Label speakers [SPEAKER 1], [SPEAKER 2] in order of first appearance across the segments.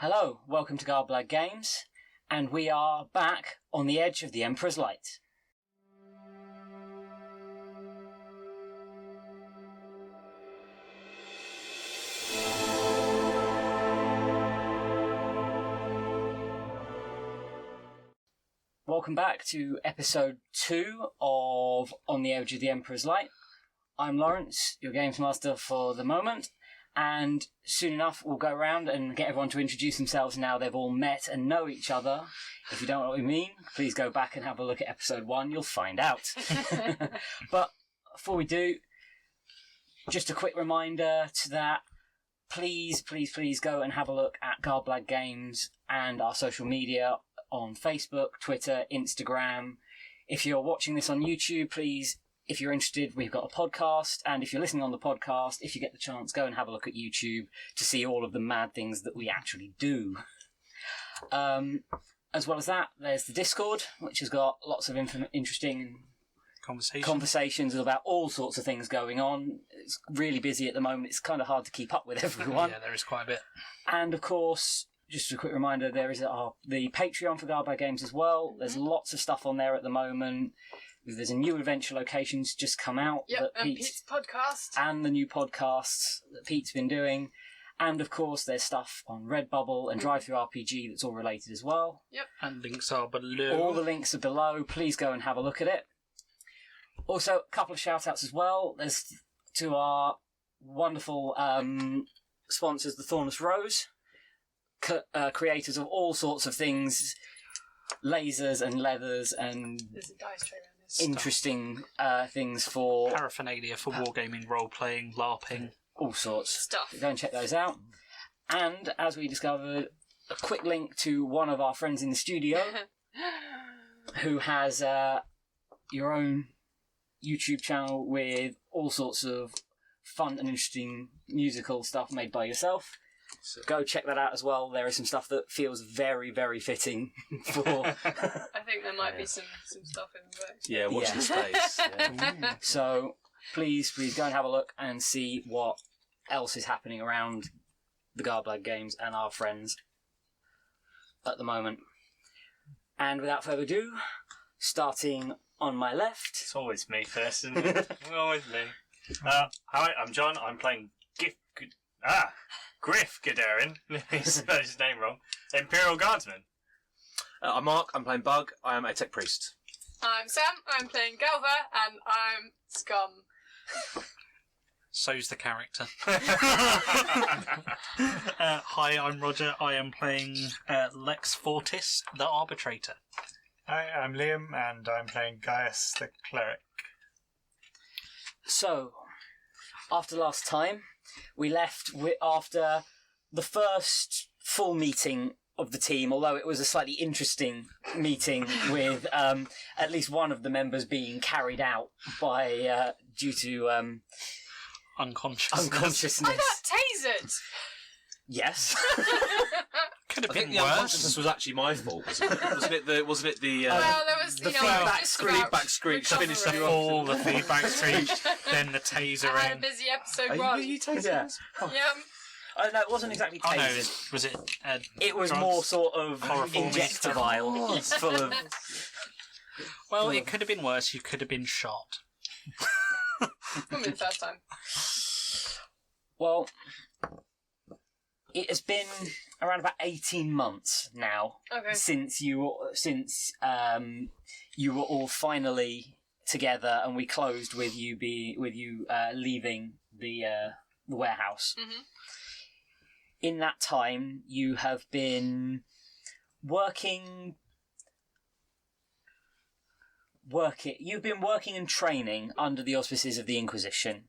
[SPEAKER 1] Hello, welcome to Garblag Games, and we are back on the edge of the Emperor's Light. Welcome back to episode 2 of On the Edge of the Emperor's Light. I'm Lawrence, your games master for the moment, and soon enough we'll go around and get everyone to introduce themselves now they've all met and know each other. If you don't know what we mean, please go back and have a look at episode 1, you'll find out. But before we do, just a quick reminder to that, please go and have a look at Garblag Games and our social media on Facebook, Twitter, Instagram. If you're watching this on YouTube, please, if you're interested, we've got a podcast, and if you're listening on the podcast, if you get the chance, go and have a look at YouTube to see all of the mad things that we actually do. As well as that, there's the Discord, which has got lots of interesting conversations about all sorts of things going on. It's really busy at the moment. It's kind of hard to keep up with everyone.
[SPEAKER 2] Yeah, there is quite a bit.
[SPEAKER 1] And of course, just a quick reminder, there is the Patreon for Garblag Games as well. There's lots of stuff on there at the moment. There's a new adventure locations just come out.
[SPEAKER 3] Yep, and Pete's podcast.
[SPEAKER 1] And the new podcasts that Pete's been doing. And of course, there's stuff on Redbubble and Drive Through RPG that's all related as well.
[SPEAKER 3] Yep.
[SPEAKER 2] And links are below.
[SPEAKER 1] All the links are below. Please go and have a look at it. Also, a couple of shout-outs as well. There's to our wonderful sponsors, the Thornless Rose, creators of all sorts of things, lasers and leathers and
[SPEAKER 3] There's a dice tray around this.
[SPEAKER 1] interesting things for
[SPEAKER 2] paraphernalia for wargaming, role-playing, LARPing.
[SPEAKER 1] all sorts.
[SPEAKER 3] Stuff.
[SPEAKER 1] Go and check those out. And, as we discovered, a quick link to one of our friends in the studio who has your own YouTube channel with all sorts of fun and interesting musical stuff made by yourself. So go check that out as well. There is some stuff that feels very, very fitting for...
[SPEAKER 3] I think there might be some stuff in the works.
[SPEAKER 4] Yeah, watch the space. Yeah.
[SPEAKER 1] So please go and have a look and see what else is happening around the Garblag Games and our friends at the moment. And without further ado, starting on my left...
[SPEAKER 4] It's always me first, isn't it? Always me. Hi, I'm John. I'm playing Griff Gadarin. He spelled his name wrong. Imperial Guardsman.
[SPEAKER 5] I'm Mark. I'm playing Bug. I am a tech priest.
[SPEAKER 3] I'm Sam. I'm playing Galva, and I'm Scum.
[SPEAKER 2] So's the character. Hi, I'm Roger. I am playing Lex Fortis, the Arbitrator.
[SPEAKER 6] Hi, I'm Liam, and I'm playing Gaius the Cleric.
[SPEAKER 1] So, after last time, we left after the first full meeting of the team, although it was a slightly interesting meeting with at least one of the members being carried out by due to unconsciousness.
[SPEAKER 3] I got tasered!
[SPEAKER 1] Yes.
[SPEAKER 2] Could have
[SPEAKER 5] I think
[SPEAKER 2] been
[SPEAKER 5] the
[SPEAKER 2] worse.
[SPEAKER 5] unconsciousness was actually my fault. Wasn't it? Wasn't it the?
[SPEAKER 3] Well, there was,
[SPEAKER 1] the
[SPEAKER 3] you know,
[SPEAKER 1] feedback
[SPEAKER 3] just
[SPEAKER 1] screech,
[SPEAKER 3] about
[SPEAKER 5] screech,
[SPEAKER 3] recovery.
[SPEAKER 5] finished
[SPEAKER 2] The
[SPEAKER 5] you off.
[SPEAKER 2] fall, the feedback screech, then the
[SPEAKER 3] I had a
[SPEAKER 2] tasering.
[SPEAKER 3] busy episode
[SPEAKER 5] Are
[SPEAKER 3] one.
[SPEAKER 5] you tasing
[SPEAKER 1] Yeah.
[SPEAKER 5] us?
[SPEAKER 3] Yep.
[SPEAKER 1] Oh no, it wasn't exactly
[SPEAKER 2] Oh no,
[SPEAKER 1] tasered.
[SPEAKER 2] was it?
[SPEAKER 1] It was
[SPEAKER 2] drugs?
[SPEAKER 1] more sort of
[SPEAKER 2] Chloroform
[SPEAKER 1] injector vial full of...
[SPEAKER 2] Well, it could have been worse. You could have been shot.
[SPEAKER 3] Wouldn't be the first time.
[SPEAKER 1] Well, it has been around about 18 months now
[SPEAKER 3] Okay.
[SPEAKER 1] since you were all finally together, and we closed with you leaving the warehouse.
[SPEAKER 3] Mhm.
[SPEAKER 1] In that time, you have been working. You've been working and training under the auspices of the Inquisition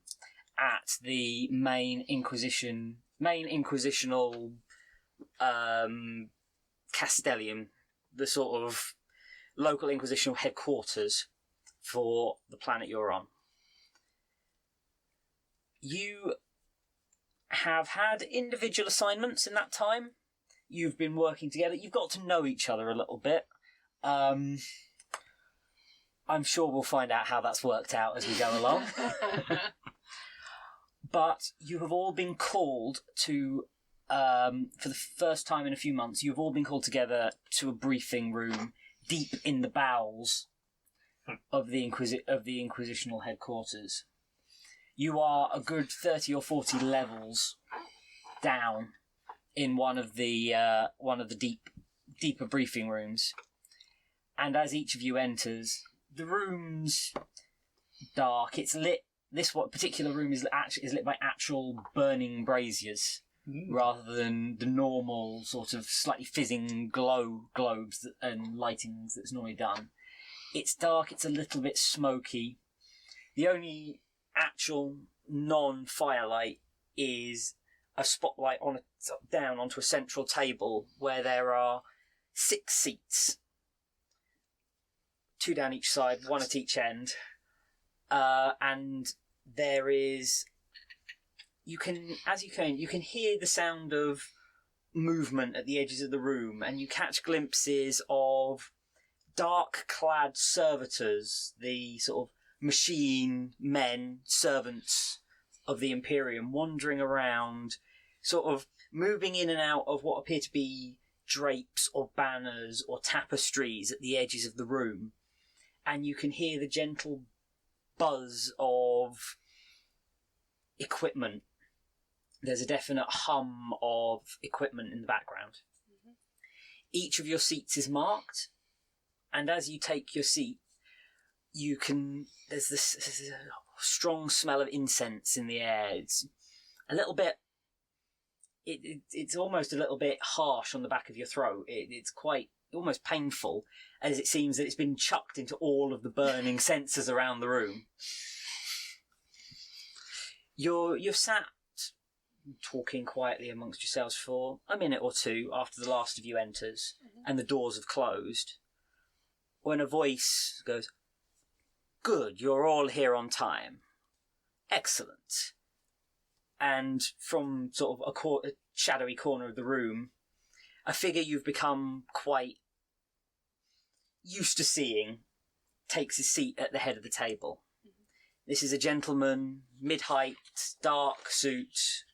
[SPEAKER 1] at the main inquisitional Castellium, the sort of local inquisitional headquarters for the planet you're on. You have had individual assignments in that time. You've been working together. You've got to know each other a little bit. I'm sure we'll find out how that's worked out as we go along. But you have all been called to for the first time in a few months, you've all been called together to a briefing room deep in the bowels of the Inquisitional headquarters. You are a good 30 or 40 levels down in one of the deeper briefing rooms, and as each of you enters, the room's dark. It's lit. This particular room is lit by actual burning braziers, rather than the normal sort of slightly fizzing globes and lightings that's normally done. It's dark. It's a little bit smoky. The only actual non-firelight is a spotlight down onto a central table where there are 6 seats, 2 down each side, 1 at each end, and there is. You can hear the sound of movement at the edges of the room, and you catch glimpses of dark-clad servitors, the sort of machine men, servants of the Imperium, wandering around, sort of moving in and out of what appear to be drapes or banners or tapestries at the edges of the room. And you can hear the gentle buzz of equipment. There's a definite hum of equipment in the background. Mm-hmm. Each of your seats is marked, and as you take your seat, there's this strong smell of incense in the air. It's a little bit, it's almost a little bit harsh on the back of your throat. It's quite almost painful, as it seems that it's been chucked into all of the burning censers around the room. You're sat talking quietly amongst yourselves for a minute or two after the last of you enters, and the doors have closed, when a voice goes, "Good, you're all here on time. Excellent." And from sort of a shadowy corner of the room, a figure you've become quite used to seeing takes his seat at the head of the table. This is a gentleman, mid-height, dark suit,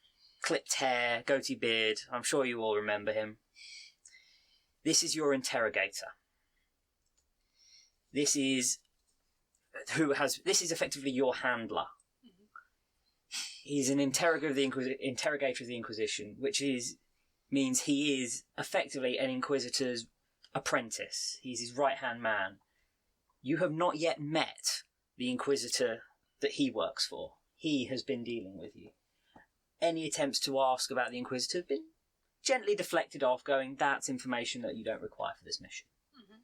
[SPEAKER 1] clipped hair, goatee beard. I'm sure you all remember him. This is your interrogator. This is effectively your handler. He's an interrogator of the Inquisition, which means he is effectively an Inquisitor's apprentice. He's his right-hand man. You have not yet met the Inquisitor that he works for. He has been dealing with you. Any attempts to ask about the Inquisitor have been gently deflected off, going, "That's information that you don't require for this mission." Mm-hmm.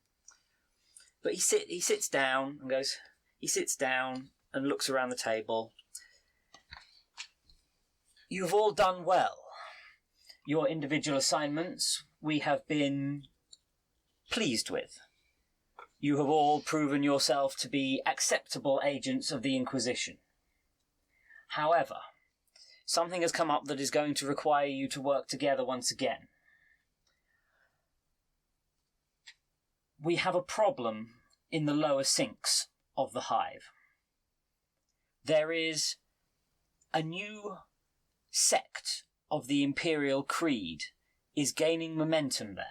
[SPEAKER 1] But he sits down and looks around the table. You've all done well. Your individual assignments we have been pleased with. You have all proven yourself to be acceptable agents of the Inquisition. However, something has come up that is going to require you to work together once again. We have a problem in the lower sinks of the hive. There is a new sect of the Imperial Creed is gaining momentum there.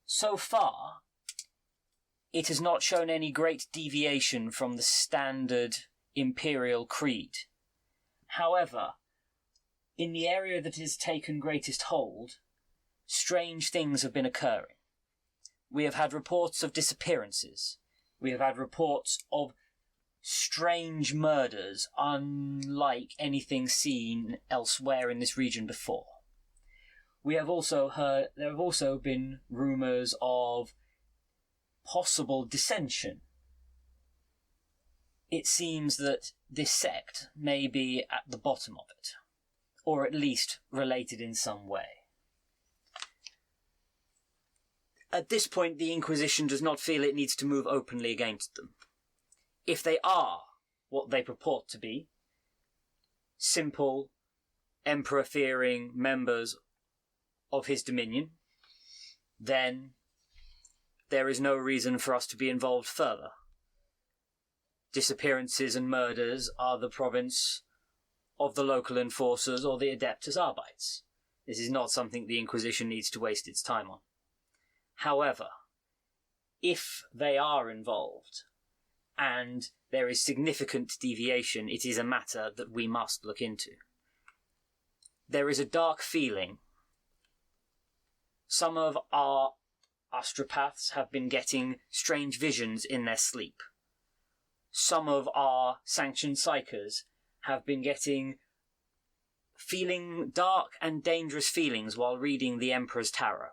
[SPEAKER 1] So far, it has not shown any great deviation from the standard Imperial Creed. However, in the area that has taken greatest hold, strange things have been occurring. We have had reports of disappearances. We have had reports of strange murders unlike anything seen elsewhere in this region before. There have also been rumours of possible dissension. It seems that this sect may be at the bottom of it, or at least related in some way. At this point, the Inquisition does not feel it needs to move openly against them. If they are what they purport to be, simple, emperor-fearing members of his dominion, then there is no reason for us to be involved further. Disappearances and murders are the province of the local enforcers or the Adeptus Arbites. This is not something the Inquisition needs to waste its time on. However, if they are involved, and there is significant deviation, it is a matter that we must look into. There is a dark feeling. Some of our astropaths have been getting strange visions in their sleep. Some of our sanctioned psychers have been feeling dark and dangerous feelings while reading the Emperor's Tarot.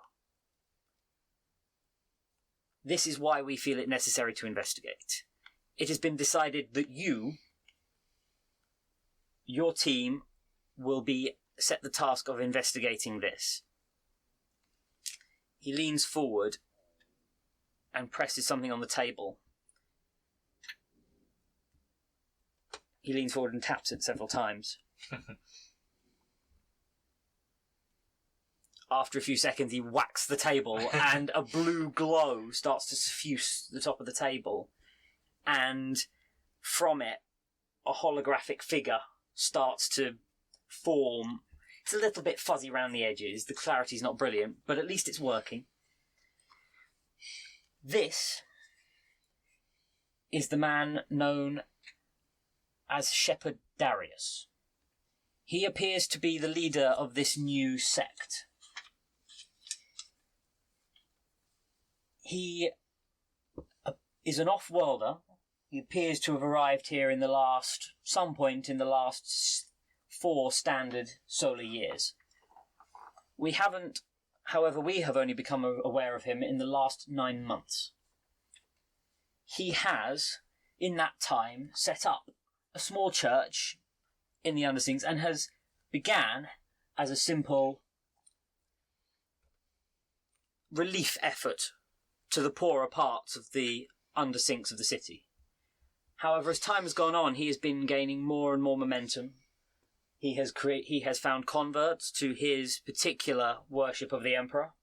[SPEAKER 1] This is why we feel it necessary to investigate. It has been decided that your team, will be set the task of investigating this. He leans forward and presses something on the table. He leans forward and taps it several times. After a few seconds, he whacks the table, and a blue glow starts to suffuse the top of the table. And from it, a holographic figure starts to form. It's a little bit fuzzy around the edges. The clarity's not brilliant, but at least it's working. This is the man known as Shepherd Darius. He appears to be the leader of this new sect. He is an off-worlder. He appears to have arrived here some point in the last 4 standard solar years. We have only become aware of him in the last 9 months. He has, in that time, set up a small church in the Undersinks and began as a simple relief effort to the poorer parts of the Undersinks of the city. However, as time has gone on, he has been gaining more and more momentum. He has found converts to his particular worship of the Emperor,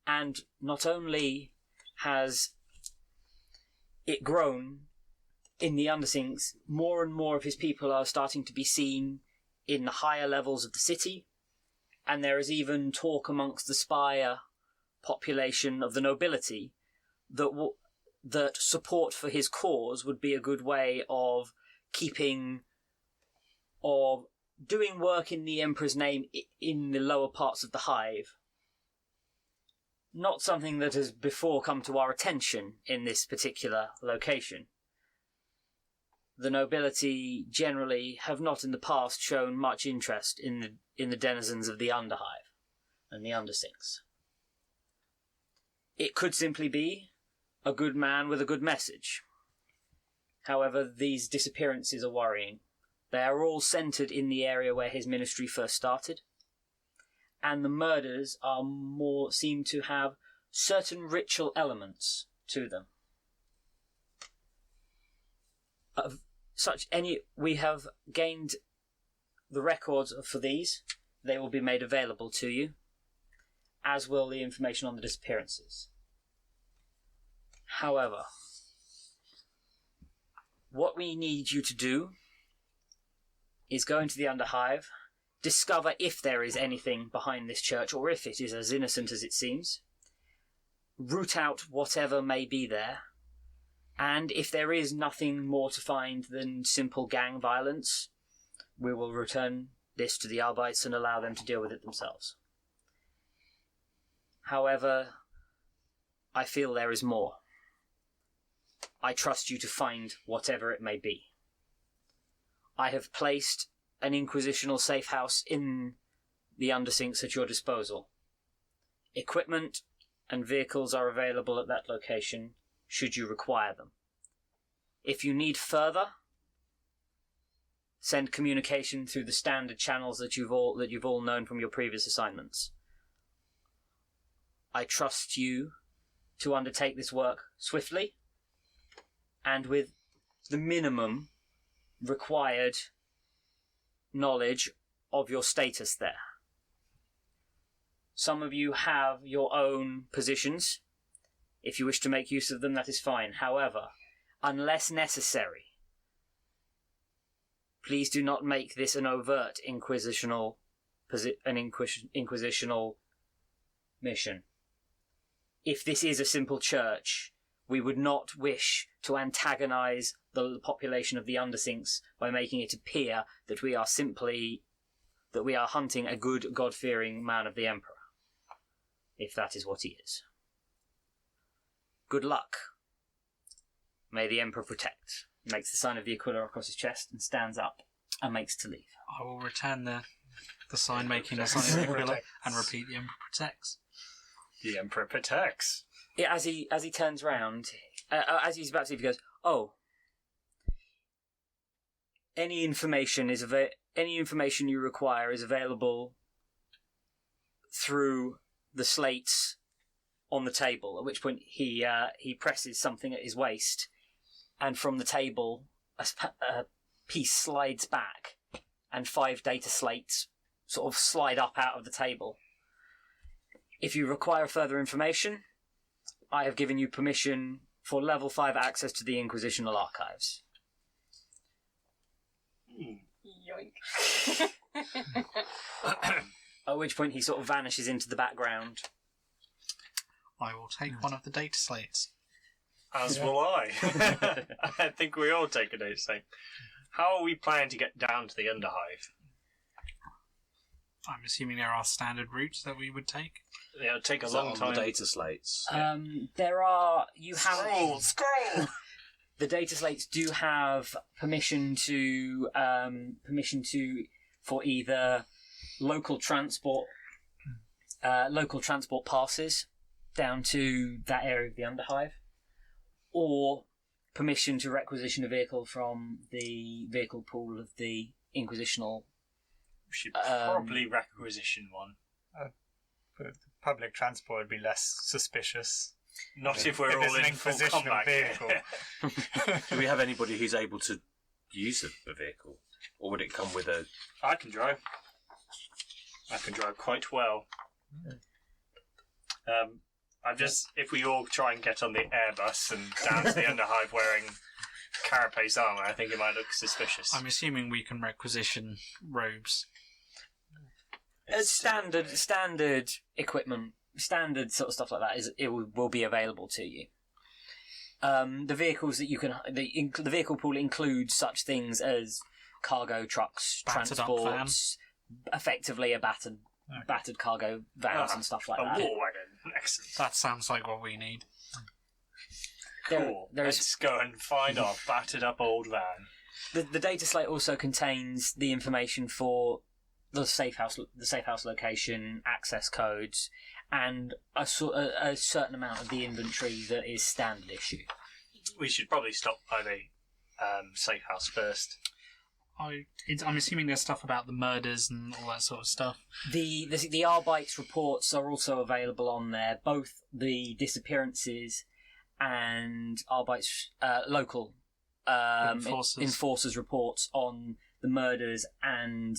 [SPEAKER 1] and not only has it grown in the Undersinks, more and more of his people are starting to be seen in the higher levels of the city, and there is even talk amongst the spire population of the nobility that support for his cause would be a good way of doing work in the Emperor's name in the lower parts of the hive. Not something that has before come to our attention in this particular location. The nobility generally have not in the past shown much interest in the denizens of the Underhive and the Undersinks. It could simply be a good man with a good message. However, these disappearances are worrying. They are all centred in the area where his ministry first started, and the murders seem to have certain ritual elements to them. We have gained the records for these. They will be made available to you, as will the information on the disappearances. However, what we need you to do is go into the Underhive, discover if there is anything behind this church, or if it is as innocent as it seems, root out whatever may be there, and if there is nothing more to find than simple gang violence, we will return this to the Arbites and allow them to deal with it themselves. However, I feel there is more. I trust you to find whatever it may be. I have placed an Inquisitional safe house in the Undersinks at your disposal. Equipment and vehicles are available at that location, should you require them. If you need further, send communication through the standard channels that you've all known from your previous assignments. I trust you to undertake this work swiftly and with the minimum required knowledge of your status there. Some of you have your own positions. If you wish to make use of them, that is fine. However, unless necessary, please do not make this an overt inquisitional inquisitional mission. If this is a simple church, we would not wish to antagonize the population of the Undersinks by making it appear that we are hunting a good, God-fearing man of the Emperor, if that is what he is. Good luck. May the Emperor protect. He makes the sign of the Aquila across his chest and stands up and makes to leave.
[SPEAKER 2] I will return the sign, making the sign of the Aquila, and repeat, the Emperor protects.
[SPEAKER 4] The Emperor protects.
[SPEAKER 1] Yeah, as he turns round, as he's about to leave, he goes, "Oh, any information you require is available through the slates on the table." At which point he presses something at his waist, and from the table a piece slides back, and 5 data slates sort of slide up out of the table. If you require further information, I have given you permission for level 5 access to the Inquisitional archives.
[SPEAKER 3] Yoink.
[SPEAKER 1] At which point he sort of vanishes into the background.
[SPEAKER 2] I will take one of the data slates.
[SPEAKER 4] As will I. I think we all take a data slate. How are we planning to get down to the Underhive?
[SPEAKER 2] I'm assuming there are standard routes that we would take.
[SPEAKER 4] Yeah, it'll take a
[SPEAKER 5] Is that
[SPEAKER 4] long
[SPEAKER 5] on
[SPEAKER 4] time.
[SPEAKER 5] the data slates?
[SPEAKER 1] There are... You have...
[SPEAKER 4] Scroll!
[SPEAKER 1] The data slates do have permission for either local transport passes down to that area of the Underhive, or permission to requisition a vehicle from the vehicle pool of the Inquisitional.
[SPEAKER 4] We should probably requisition one.
[SPEAKER 6] But public transport would be less suspicious.
[SPEAKER 4] Not if we're all
[SPEAKER 6] it's an
[SPEAKER 4] in full
[SPEAKER 6] Inquisitional
[SPEAKER 4] combat.
[SPEAKER 6] vehicle.
[SPEAKER 5] Do we have anybody who's able to use a vehicle? Or would it come with a...
[SPEAKER 4] I can drive. I can drive quite well. If we all try and get on the Airbus and down to the Underhive wearing carapace armour, I think it might look suspicious.
[SPEAKER 2] I'm assuming we can requisition robes.
[SPEAKER 1] Standard equipment, standard sort of stuff like that will be available to you. The vehicles that you can, the vehicle pool includes such things as cargo trucks,
[SPEAKER 2] Battered up
[SPEAKER 1] transports, effectively a battered cargo vans and stuff like
[SPEAKER 4] a
[SPEAKER 1] that.
[SPEAKER 4] war wagon. Excellent.
[SPEAKER 2] That sounds like what we need.
[SPEAKER 4] Cool.
[SPEAKER 1] There's
[SPEAKER 4] Let's go and find our battered up old van.
[SPEAKER 1] the data slate also contains the information for the safe house location, access codes, and a certain amount of the inventory that is standard issue.
[SPEAKER 4] We should probably stop by the safe house first.
[SPEAKER 2] I'm assuming there's stuff about the murders and all that sort of stuff.
[SPEAKER 1] The Arbites reports are also available on there, both the disappearances and Arbites local enforcers reports on the murders and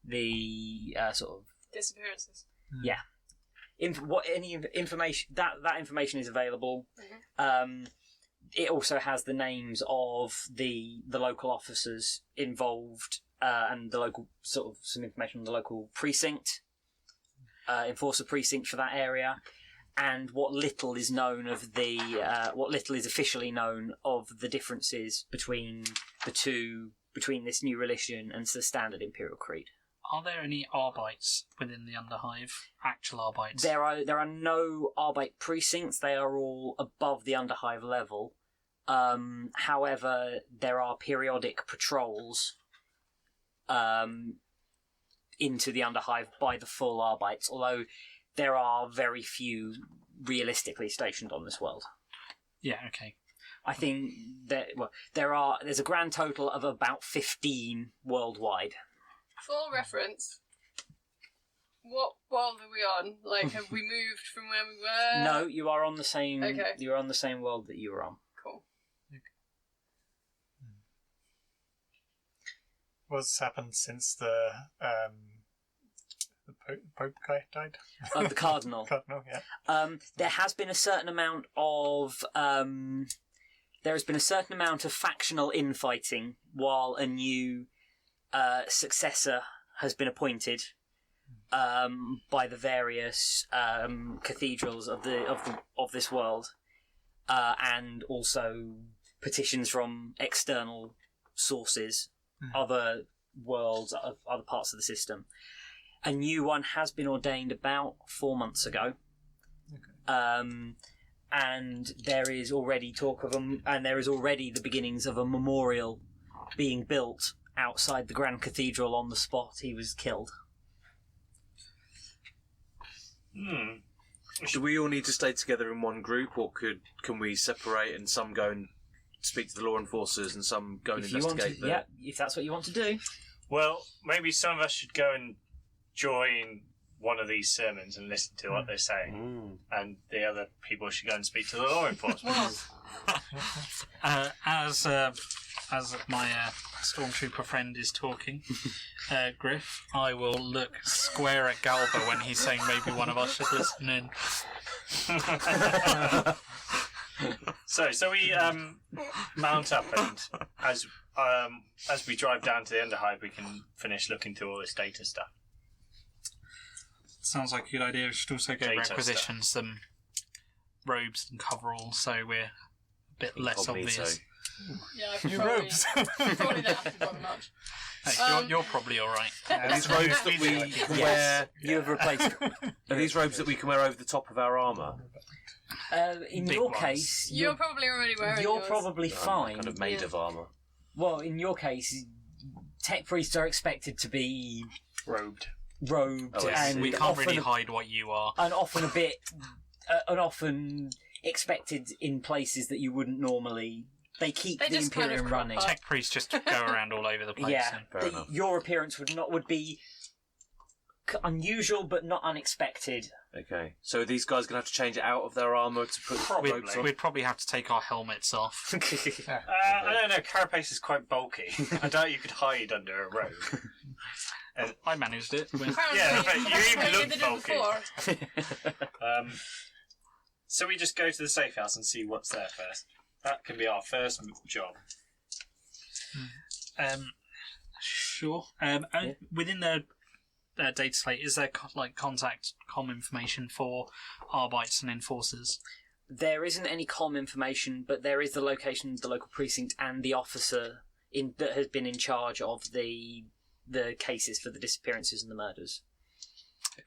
[SPEAKER 1] the sort of
[SPEAKER 3] Disappearances.
[SPEAKER 1] yeah. Information that information is available.
[SPEAKER 3] Mm-hmm.
[SPEAKER 1] It also has the names of the local officers involved and the local sort of some information on the local precinct, enforcer precinct for that area, and what little is known of what little is officially known of the differences between this new religion and the standard Imperial Creed.
[SPEAKER 2] Are there any Arbites within the Underhive? Actual Arbites?
[SPEAKER 1] There are no Arbite precincts. They are all above the Underhive level. However, there are periodic patrols into the Underhive by the full Arbites, although there are very few realistically stationed on this world.
[SPEAKER 2] Yeah, okay.
[SPEAKER 1] I think that there's a grand total of about 15 worldwide.
[SPEAKER 3] For reference, what world are we on? Like, have we moved from where we were?
[SPEAKER 1] No, you are on the same.
[SPEAKER 3] Okay.
[SPEAKER 1] You're on the same world that you were on.
[SPEAKER 3] Cool.
[SPEAKER 6] What's happened since the Pope guy died?
[SPEAKER 1] The Cardinal.
[SPEAKER 6] Cardinal, yeah.
[SPEAKER 1] There has been a certain amount of factional infighting while a new successor has been appointed by the various cathedrals of this world, and also petitions from external sources, other worlds, other parts of the system. A new one has been ordained about 4 months ago. And there is already talk of and there is already the beginnings of a memorial being built outside the Grand Cathedral on the spot he was killed.
[SPEAKER 5] Do we all need to stay together in one group, or can we separate and some go and speak to the law enforcers and some go and investigate them?
[SPEAKER 1] Yeah, if that's what you want to do.
[SPEAKER 4] Well, maybe some of us should go and join one of these sermons and listen to what they're saying, and the other people should go and speak to the law enforcement.
[SPEAKER 2] As my stormtrooper friend is talking, Griff, I will look square at Galva when he's saying maybe one of us should listen in.
[SPEAKER 4] So we mount up, and as we drive down to the Underhive, we can finish looking through all this data stuff.
[SPEAKER 2] Sounds like a good idea. We should also go
[SPEAKER 4] Data
[SPEAKER 2] requisition some robes and coveralls, so we're a bit less obvious.
[SPEAKER 3] Yeah, I
[SPEAKER 6] New
[SPEAKER 3] probably,
[SPEAKER 6] robes.
[SPEAKER 3] probably don't have to bother much.
[SPEAKER 2] Hey, you're probably all right.
[SPEAKER 5] Are these robes that we can wear?
[SPEAKER 1] You have replaced.
[SPEAKER 5] Are these robes that we can wear over the top of our armour?
[SPEAKER 1] In
[SPEAKER 2] Big
[SPEAKER 1] your
[SPEAKER 2] ones.
[SPEAKER 1] case,
[SPEAKER 3] You're probably already wearing
[SPEAKER 1] you're
[SPEAKER 3] yours.
[SPEAKER 1] probably fine.
[SPEAKER 5] Kind of made of armour.
[SPEAKER 1] Well, in your case, tech priests are expected to be
[SPEAKER 4] Robed.
[SPEAKER 1] robed
[SPEAKER 5] Oh, I see.
[SPEAKER 1] and
[SPEAKER 2] We can't
[SPEAKER 1] often
[SPEAKER 2] really hide what you are.
[SPEAKER 1] and often a bit, and often expected in places that you wouldn't normally. They keep
[SPEAKER 3] They
[SPEAKER 1] the
[SPEAKER 3] just kind of
[SPEAKER 1] Imperium
[SPEAKER 3] crop
[SPEAKER 1] running.
[SPEAKER 3] up.
[SPEAKER 2] Tech priests just go around all over the place.
[SPEAKER 1] Yeah,
[SPEAKER 5] Fair enough.
[SPEAKER 1] your appearance would be unusual but not unexpected.
[SPEAKER 5] Okay. So are these guys going to have to change it out of their armour to put
[SPEAKER 4] Probably.
[SPEAKER 5] robes on?
[SPEAKER 2] We'd probably have to take our helmets off.
[SPEAKER 4] I don't know. Carapace is quite bulky. I doubt you could hide under a robe.
[SPEAKER 2] I managed it.
[SPEAKER 3] Apparently,
[SPEAKER 4] Yeah, but you even
[SPEAKER 3] apparently
[SPEAKER 4] look
[SPEAKER 3] they did
[SPEAKER 4] bulky.
[SPEAKER 3] before.
[SPEAKER 4] So we just go to the safe house and see what's there first. That can be our first job.
[SPEAKER 2] Sure. Within the data slate, is there contact com information for Arbites and Enforcers?
[SPEAKER 1] There isn't any comm information, but there is the location of the local precinct and the officer that has been in charge of the cases for the disappearances and the murders.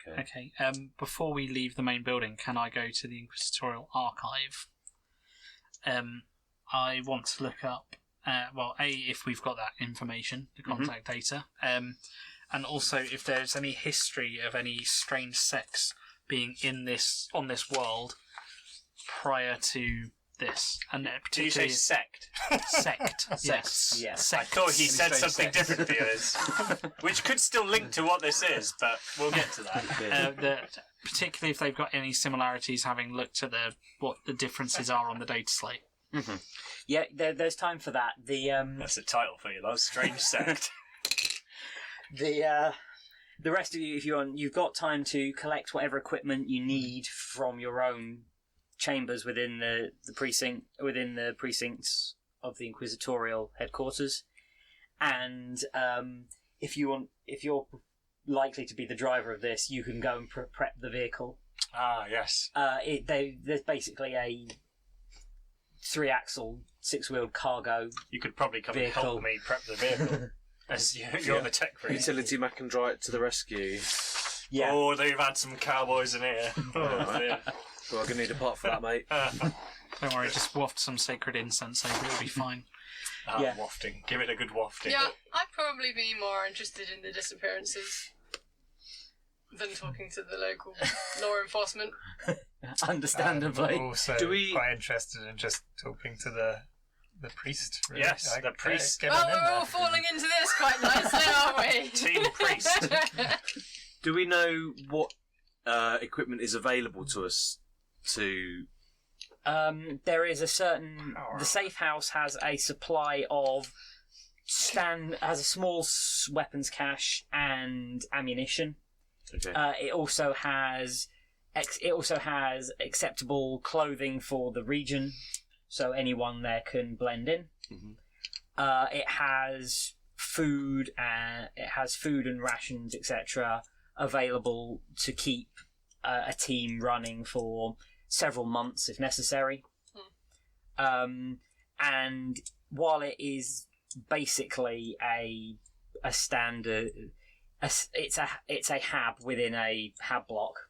[SPEAKER 5] Okay.
[SPEAKER 2] Okay. Before we leave the main building, can I go to the Inquisitorial Archive? I want to look up, if we've got that information, the contact data, and also if there's any history of any strange sects being on this world prior to this, and
[SPEAKER 4] Did you say
[SPEAKER 2] particularly
[SPEAKER 4] sect?
[SPEAKER 2] sect. Yes.
[SPEAKER 1] Yes.
[SPEAKER 4] I thought he said
[SPEAKER 5] strange
[SPEAKER 4] something
[SPEAKER 5] sects.
[SPEAKER 4] different to yours, which could still link to what this is, but we'll get to that.
[SPEAKER 2] Particularly if they've got any similarities, having looked at what the differences are on the data slate.
[SPEAKER 1] Mm-hmm. Yeah, there's time for that.
[SPEAKER 4] That's a title for you, though. Strange sect.
[SPEAKER 1] The rest of you, if you want, you've got time to collect whatever equipment you need from your own chambers within the precincts of the Inquisitorial headquarters, and if you're likely to be the driver of this, you can go and prep the vehicle.
[SPEAKER 4] Ah, yes.
[SPEAKER 1] There's basically a 3-axle, 6-wheeled cargo.
[SPEAKER 4] You could probably come and
[SPEAKER 1] Vehicle.
[SPEAKER 4] help me prep the vehicle. As you're the tech priest.
[SPEAKER 5] Utility Macandrite to the rescue.
[SPEAKER 1] Yeah.
[SPEAKER 4] Oh, they've had some cowboys in here. Oh, dear.
[SPEAKER 5] Well, I'm going to need a part for that, mate.
[SPEAKER 2] Don't worry, just waft some sacred incense over, it'll be fine.
[SPEAKER 1] Yeah.
[SPEAKER 4] Wafting. Give it a good wafting.
[SPEAKER 3] Yeah, I'd probably be more interested in the disappearances than talking to the local law enforcement.
[SPEAKER 1] Understandably.
[SPEAKER 6] I'm also quite interested in just talking to the priest. Really.
[SPEAKER 4] Yes, the priest.
[SPEAKER 6] Get
[SPEAKER 3] Well,
[SPEAKER 6] on in
[SPEAKER 3] we're all
[SPEAKER 6] there.
[SPEAKER 3] falling into this quite nicely, aren't we?
[SPEAKER 4] Team priest.
[SPEAKER 5] Do we know what equipment is available to us to...
[SPEAKER 1] There is a certain. The safe house has a supply of has a small weapons cache and ammunition.
[SPEAKER 5] Okay.
[SPEAKER 1] It also has acceptable clothing for the region, so anyone there can blend in.
[SPEAKER 5] Mhm.
[SPEAKER 1] It has food, and it has food and rations, etc., available to keep a team running for several months if necessary. And while it is basically a standard, it's a hab within a hab block.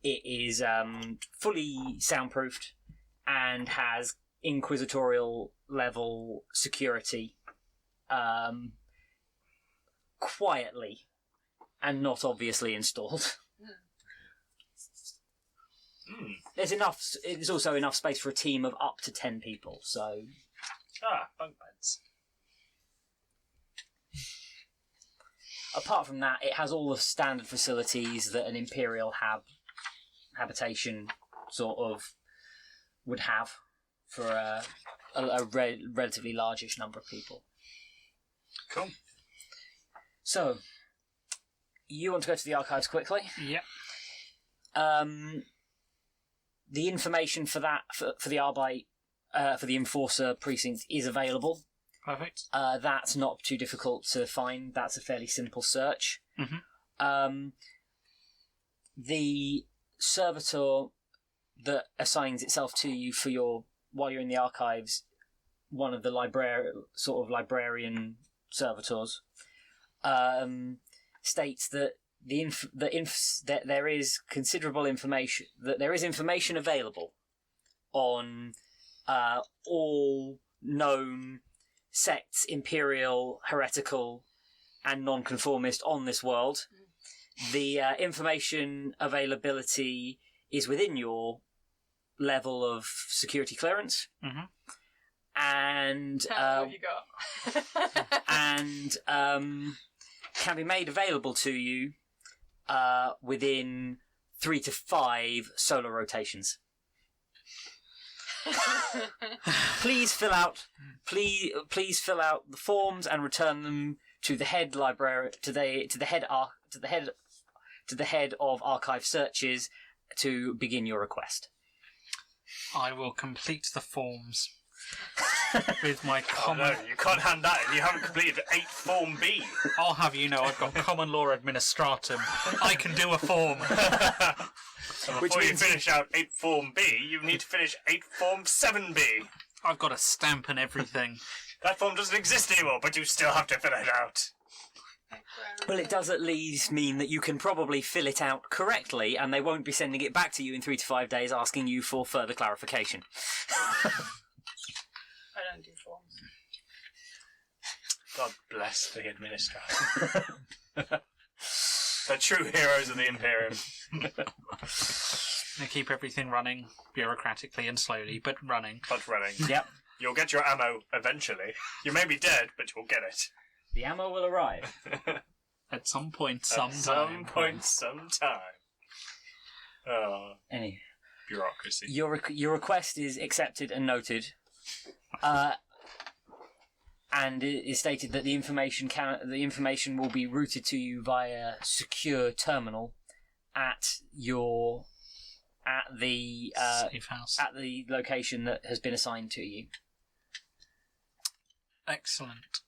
[SPEAKER 1] It is fully soundproofed and has inquisitorial level security, quietly and not obviously installed. There's also enough space for a team of up to 10 people, so...
[SPEAKER 4] bunk beds.
[SPEAKER 1] Apart from that, it has all the standard facilities that an Imperial habitation sort of would have for a relatively largish number of people.
[SPEAKER 4] Cool.
[SPEAKER 1] So, you want to go to the archives quickly?
[SPEAKER 2] Yep.
[SPEAKER 1] The information for that, for the Arbite, for the Enforcer precinct is available.
[SPEAKER 2] Perfect.
[SPEAKER 1] That's not too difficult to find. That's a fairly simple search.
[SPEAKER 2] Mm-hmm.
[SPEAKER 1] The servitor that assigns itself to you while you're in the archives, one of the librarian servitors, states that that there is considerable information, that there is information available on all known sects, imperial, heretical, and non-conformist on this world. The information availability is within your level of security clearance.
[SPEAKER 2] Mm-hmm.
[SPEAKER 1] And
[SPEAKER 3] How have you got?
[SPEAKER 1] and can be made available to you within 3 to 5 solar rotations. Please fill out the forms and return them to the head library, to the head of archive searches to begin your request.
[SPEAKER 2] I will complete the forms with my
[SPEAKER 4] Oh
[SPEAKER 2] common...
[SPEAKER 4] no, you can't hand that in. You haven't completed 8 Form B.
[SPEAKER 2] I'll have you know I've got common law administratum. I can do a form.
[SPEAKER 4] So before you finish out 8 Form B, you need to finish 8 Form 7B.
[SPEAKER 2] I've got a stamp and everything.
[SPEAKER 4] That form doesn't exist anymore, but you still have to fill it out.
[SPEAKER 1] Well, it does at least mean that you can probably fill it out correctly, and they won't be sending it back to you in 3 to 5 days asking you for further clarification.
[SPEAKER 3] I don't do forms.
[SPEAKER 4] God bless the administrator. The true heroes of the Imperium.
[SPEAKER 2] They keep everything running bureaucratically and slowly, but running.
[SPEAKER 4] But running.
[SPEAKER 1] Yep.
[SPEAKER 4] You'll get your ammo eventually. You may be dead, but you'll get it.
[SPEAKER 1] The ammo will arrive.
[SPEAKER 2] At some point,
[SPEAKER 4] At
[SPEAKER 2] sometime.
[SPEAKER 4] some point, sometime. Oh,
[SPEAKER 1] Anyway,
[SPEAKER 4] bureaucracy.
[SPEAKER 1] your request is accepted and noted. And it is stated that the information will be routed to you via secure terminal at the
[SPEAKER 2] Safe house.
[SPEAKER 1] at the location that has been assigned to you.
[SPEAKER 2] Excellent.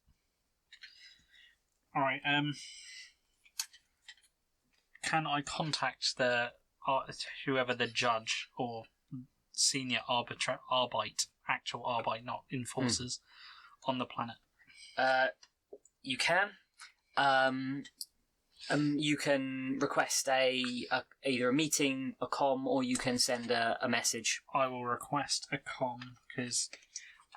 [SPEAKER 2] Alright, can I contact whoever the judge or senior arbite, actual arbite, not enforcers, on the planet?
[SPEAKER 1] You can. You can request either a meeting, a comm, or you can send a message.
[SPEAKER 2] I will request a comm, because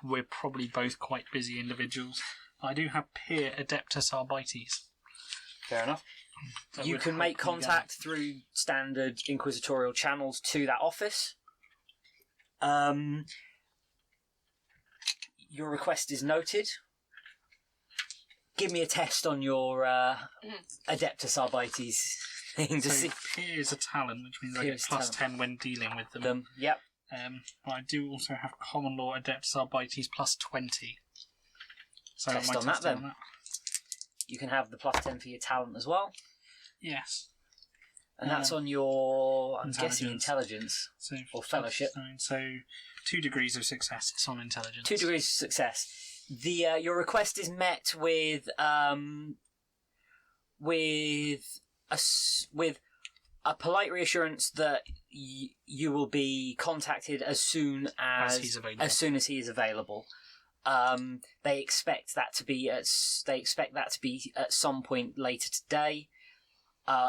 [SPEAKER 2] we're probably both quite busy individuals. I do have peer Adeptus Arbites.
[SPEAKER 1] Fair enough.
[SPEAKER 2] That
[SPEAKER 1] You
[SPEAKER 2] would
[SPEAKER 1] can
[SPEAKER 2] help
[SPEAKER 1] make
[SPEAKER 2] me
[SPEAKER 1] contact through standard inquisitorial channels to that office. Your request is noted. Give me a test on your Adeptus Arbites thing to
[SPEAKER 2] So
[SPEAKER 1] see.
[SPEAKER 2] peer is a talent, which means I
[SPEAKER 1] Peer
[SPEAKER 2] get
[SPEAKER 1] is
[SPEAKER 2] plus
[SPEAKER 1] talent.
[SPEAKER 2] 10 when dealing with them.
[SPEAKER 1] Yep.
[SPEAKER 2] But I do also have common law Adeptus Arbites plus 20. So
[SPEAKER 1] Test
[SPEAKER 2] my
[SPEAKER 1] on that,
[SPEAKER 2] test
[SPEAKER 1] then. You can have the plus 10 for your talent as well.
[SPEAKER 2] Yes.
[SPEAKER 1] And that's on your, I'm
[SPEAKER 2] Intelligence.
[SPEAKER 1] guessing, intelligence.
[SPEAKER 2] So
[SPEAKER 1] Or fellowship.
[SPEAKER 2] So 2 degrees of success. It's on intelligence.
[SPEAKER 1] 2 degrees of success. your request is met with a polite reassurance that you will be contacted as soon as
[SPEAKER 2] he's available.
[SPEAKER 1] he is available. They expect that to be at some point later today.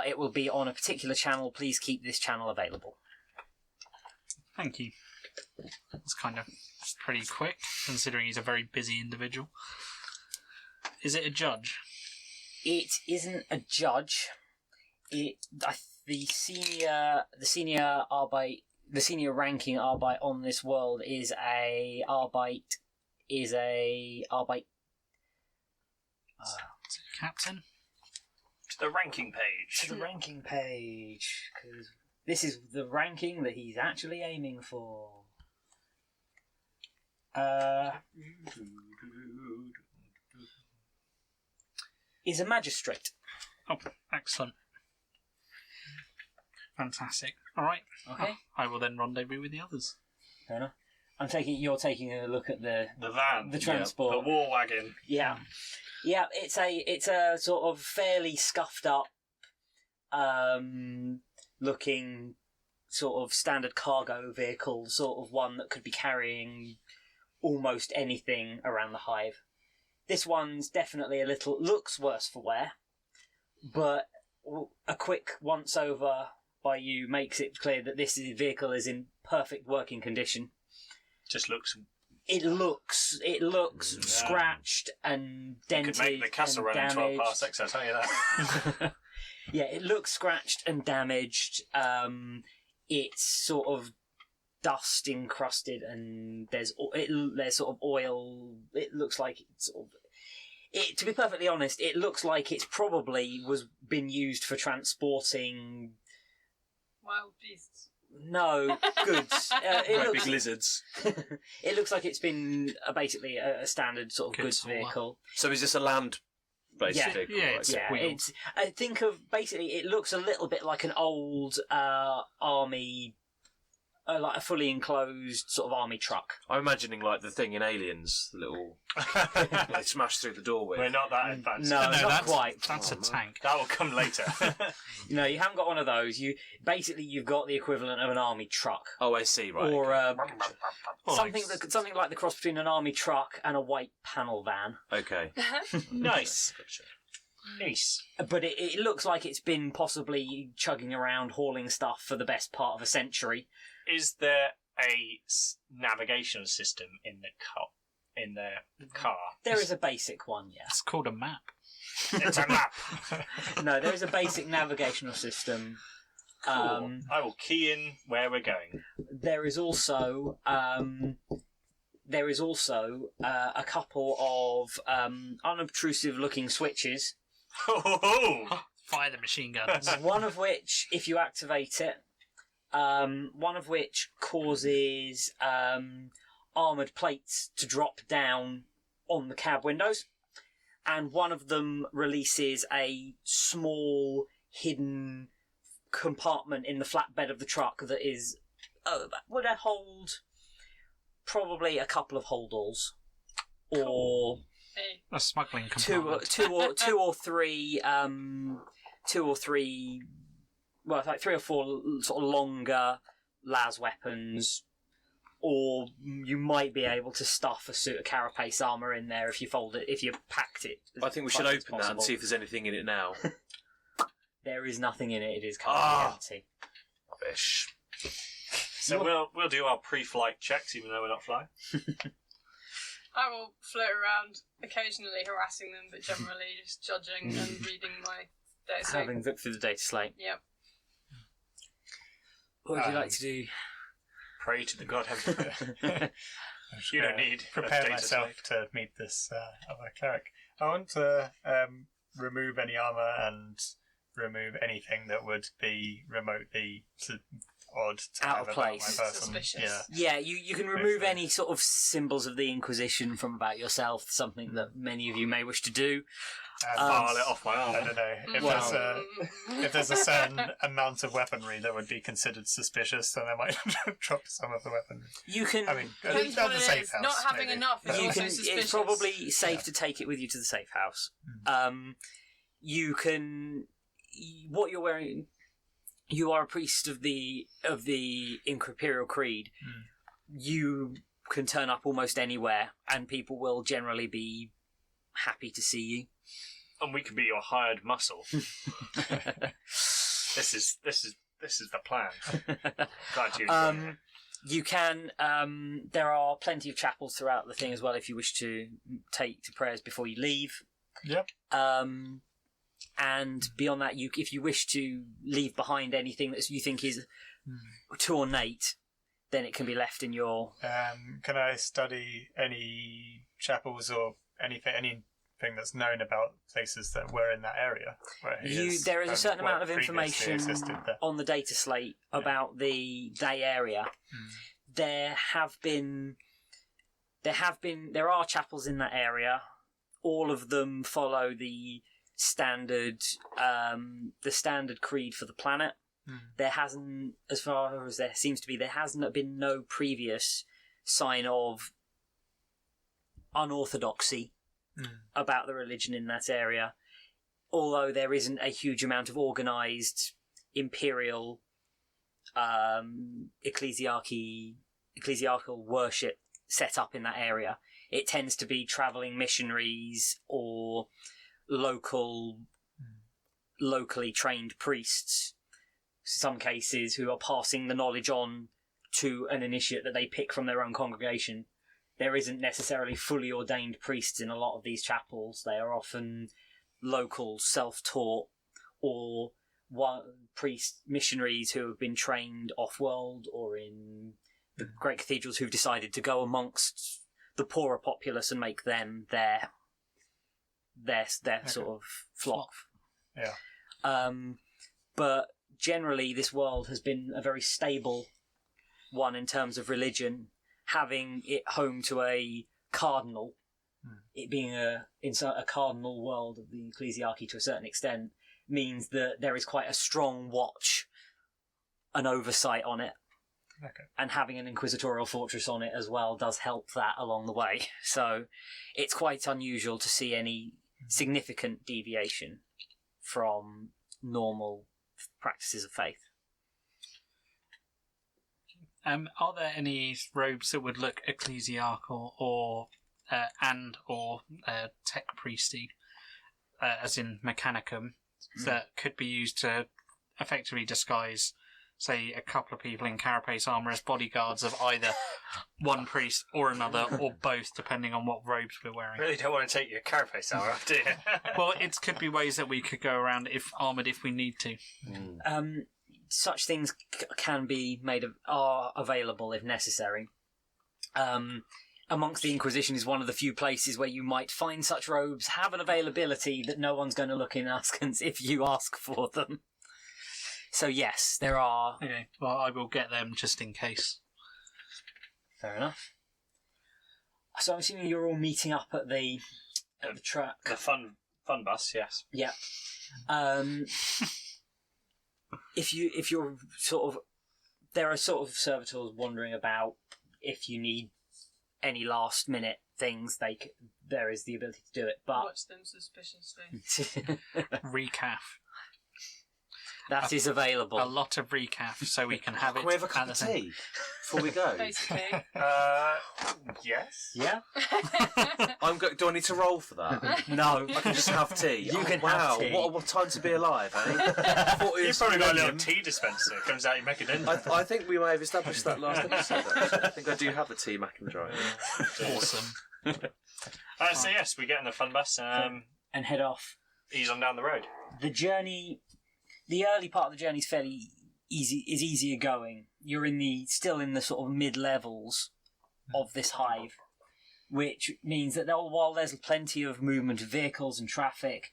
[SPEAKER 1] It will be on a particular channel. Please keep this channel available.
[SPEAKER 2] Thank you. It's kind of pretty quick, considering he's a very busy individual. Is it a judge?
[SPEAKER 1] It isn't a judge. The senior Arbite, the senior ranking Arbite on this world is a Arbite.
[SPEAKER 2] Captain?
[SPEAKER 4] To the ranking page.
[SPEAKER 1] To the ranking page, because this is the ranking that he's actually aiming for. Is a magistrate.
[SPEAKER 2] Oh, excellent. Fantastic. All right.
[SPEAKER 1] Okay.
[SPEAKER 2] I will then rendezvous with the others.
[SPEAKER 1] Fair enough. You're taking a look at the
[SPEAKER 4] van,
[SPEAKER 1] the transport,
[SPEAKER 4] the war wagon.
[SPEAKER 1] Yeah. It's a sort of fairly scuffed up, looking sort of standard cargo vehicle, sort of one that could be carrying almost anything around the hive. This one's definitely looks worse for wear, but a quick once over by you makes it clear that this vehicle is in perfect working condition.
[SPEAKER 4] Just looks.
[SPEAKER 1] It looks scratched and dented.
[SPEAKER 4] Could make the castle run in 12 parsecs, I'll tell you that.
[SPEAKER 1] Yeah, it looks scratched and damaged. It's sort of dust encrusted, and there's sort of oil. It looks like it's sort of. To be perfectly honest, it looks like it's probably been used for transporting.
[SPEAKER 3] Wild beasts.
[SPEAKER 1] No, goods.
[SPEAKER 5] Big lizards.
[SPEAKER 1] It looks like it's been basically a standard sort of goods vehicle.
[SPEAKER 5] So is this a land-based vehicle?
[SPEAKER 2] Yeah,
[SPEAKER 5] right?
[SPEAKER 1] I think of basically it looks a little bit like an old army, like a fully enclosed sort of army truck.
[SPEAKER 5] I'm imagining like the thing in Aliens, the little they smash through the doorway.
[SPEAKER 4] We're not that advanced.
[SPEAKER 1] No, not quite.
[SPEAKER 2] That's a tank.
[SPEAKER 4] That will come later.
[SPEAKER 1] No, you haven't got one of those. You've got the equivalent of an army truck,
[SPEAKER 5] Oh, I see. Right.
[SPEAKER 1] or
[SPEAKER 2] Or
[SPEAKER 1] something like the cross between an army truck and a white panel van.
[SPEAKER 5] Okay.
[SPEAKER 4] Nice. Nice.
[SPEAKER 1] But it looks like it's been possibly chugging around hauling stuff for the best part of a century.
[SPEAKER 4] Is there a navigational system in the car?
[SPEAKER 1] There is a basic one, yes.
[SPEAKER 2] It's called a map.
[SPEAKER 4] It's a map.
[SPEAKER 1] No, there is a basic navigational system.
[SPEAKER 4] Cool. I will key in where we're going.
[SPEAKER 1] There is also a couple of unobtrusive-looking switches.
[SPEAKER 2] Fire the machine guns.
[SPEAKER 1] One of which, if you activate it, one of which causes armoured plates to drop down on the cab windows, and one of them releases a small hidden compartment in the flatbed of the truck that is would hold probably a couple of holdalls, or
[SPEAKER 2] A smuggling compartment.
[SPEAKER 1] two or three. Well, like 3 or 4 sort of longer las weapons, or you might be able to stuff a suit of carapace armour in there if you packed it.
[SPEAKER 5] I think we should open that and see if there's anything in it now.
[SPEAKER 1] There is nothing in it. It is currently empty.
[SPEAKER 5] Rubbish.
[SPEAKER 4] So we'll do our pre-flight checks, even though we're not flying.
[SPEAKER 3] I will float around, occasionally harassing them, but generally just judging and reading my data slate.
[SPEAKER 1] Having looked through the data slate.
[SPEAKER 3] Yep.
[SPEAKER 1] What would you like to do?
[SPEAKER 4] Pray to the God Emperor. You don't need a
[SPEAKER 6] prepare
[SPEAKER 4] data
[SPEAKER 6] myself
[SPEAKER 4] slate.
[SPEAKER 6] to meet this other cleric. I want to remove any armor and remove anything that would be remotely odd to
[SPEAKER 1] Out
[SPEAKER 6] have
[SPEAKER 1] of
[SPEAKER 6] about
[SPEAKER 1] place.
[SPEAKER 6] my person.
[SPEAKER 3] Suspicious.
[SPEAKER 6] Yeah.
[SPEAKER 1] Yeah, you can remove any sort of symbols of the Inquisition from about yourself, something that many of you may wish to do.
[SPEAKER 4] File it off my arm.
[SPEAKER 6] I don't know if there's a certain amount of weaponry that would be considered suspicious, then I might drop some of the weaponry.
[SPEAKER 1] You can...
[SPEAKER 6] I mean,
[SPEAKER 3] Depends
[SPEAKER 6] at
[SPEAKER 3] what
[SPEAKER 6] the
[SPEAKER 3] it
[SPEAKER 6] safe
[SPEAKER 3] is.
[SPEAKER 6] house,
[SPEAKER 3] Not having
[SPEAKER 6] maybe.
[SPEAKER 3] enough is
[SPEAKER 1] you
[SPEAKER 3] also
[SPEAKER 1] can,
[SPEAKER 3] suspicious.
[SPEAKER 1] it's probably safe to take it with you to the safe house. You can... What you're wearing... You are a priest of the Imperial Creed. You can turn up almost anywhere, and people will generally be happy to see you.
[SPEAKER 4] And we could be your hired muscle. This is the plan. Glad you enjoy it.
[SPEAKER 1] You can. There are plenty of chapels throughout the thing as well. If you wish to take to prayers before you leave.
[SPEAKER 6] Yep.
[SPEAKER 1] And beyond that, if you wish to leave behind anything that you think is too ornate, then it can be left in your...
[SPEAKER 6] Can I study any chapels or anything that's known about places that were in that area? Where
[SPEAKER 1] There is a certain amount of
[SPEAKER 6] previously
[SPEAKER 1] information
[SPEAKER 6] existed there?
[SPEAKER 1] on the data slate about the area. There are chapels in that area. All of them follow the standard creed for the planet. There hasn't, as far as there seems to be, there hasn't been no previous sign of unorthodoxy about the religion in that area. Although there isn't a huge amount of organised imperial ecclesiarchal worship set up in that area. It tends to be travelling missionaries or locally trained priests, some cases, who are passing the knowledge on to an initiate that they pick from their own congregation. There isn't necessarily fully ordained priests in a lot of these chapels. They are often local, self-taught, or missionaries who have been trained off-world or in the great cathedrals who've decided to go amongst the poorer populace and make them their sort of flock.
[SPEAKER 6] Yeah.
[SPEAKER 1] But generally, this world has been a very stable one in terms of religion, having it home to a cardinal. It being a cardinal world of the ecclesiarchy to a certain extent means that there is quite a strong watch and oversight on it.
[SPEAKER 6] Okay.
[SPEAKER 1] And having an inquisitorial fortress on it as well does help that along the way. So it's quite unusual to see any significant deviation from normal practices of faith.
[SPEAKER 2] Are there any robes that would look ecclesiarchal or tech priesty, as in mechanicum, that could be used to effectively disguise, say, a couple of people in carapace armour as bodyguards of either one priest or another, or both, depending on what robes we're wearing?
[SPEAKER 4] Really don't want to take your carapace armor off, do you?
[SPEAKER 2] Well, it could be ways that we could go around armoured if we need to.
[SPEAKER 1] Such things are available if necessary. Amongst the Inquisition is one of the few places where you might find such robes have an availability that no one's going to look in askance if you ask for them. So yes, there are.
[SPEAKER 2] Okay, well, I will get them just in case.
[SPEAKER 1] Fair enough. So I'm assuming you're all meeting up at the track.
[SPEAKER 4] The fun bus, yes.
[SPEAKER 1] Yeah. If you're sort of, there are sort of servitors wandering about. If you need any last minute things, there is the ability to do it. But
[SPEAKER 3] Watch them suspiciously.
[SPEAKER 2] Recaf.
[SPEAKER 1] That is available.
[SPEAKER 2] A lot of recaf, so we can have it.
[SPEAKER 5] Can we have a
[SPEAKER 2] at
[SPEAKER 5] cup
[SPEAKER 2] the
[SPEAKER 5] of
[SPEAKER 2] same-
[SPEAKER 5] tea before we go?
[SPEAKER 3] Basically.
[SPEAKER 4] Yes.
[SPEAKER 1] Yeah?
[SPEAKER 5] Do I need to roll for that?
[SPEAKER 1] No.
[SPEAKER 5] I can just have tea.
[SPEAKER 1] You can
[SPEAKER 5] wow,
[SPEAKER 1] have tea.
[SPEAKER 5] What time to be alive, eh? I thought it
[SPEAKER 4] You've
[SPEAKER 5] was
[SPEAKER 4] probably got a little
[SPEAKER 5] millennium.
[SPEAKER 4] tea dispenser that comes out your macadamia.
[SPEAKER 5] I think we may have established that last episode, actually. I think I do have a tea mac and dry.
[SPEAKER 2] Awesome.
[SPEAKER 4] So yes, we get in the fun bus
[SPEAKER 1] And head off.
[SPEAKER 4] ease on down the road.
[SPEAKER 1] The early part of the journey is fairly easier going. You're still in the sort of mid-levels of this hive, which means that while there's plenty of movement of vehicles and traffic,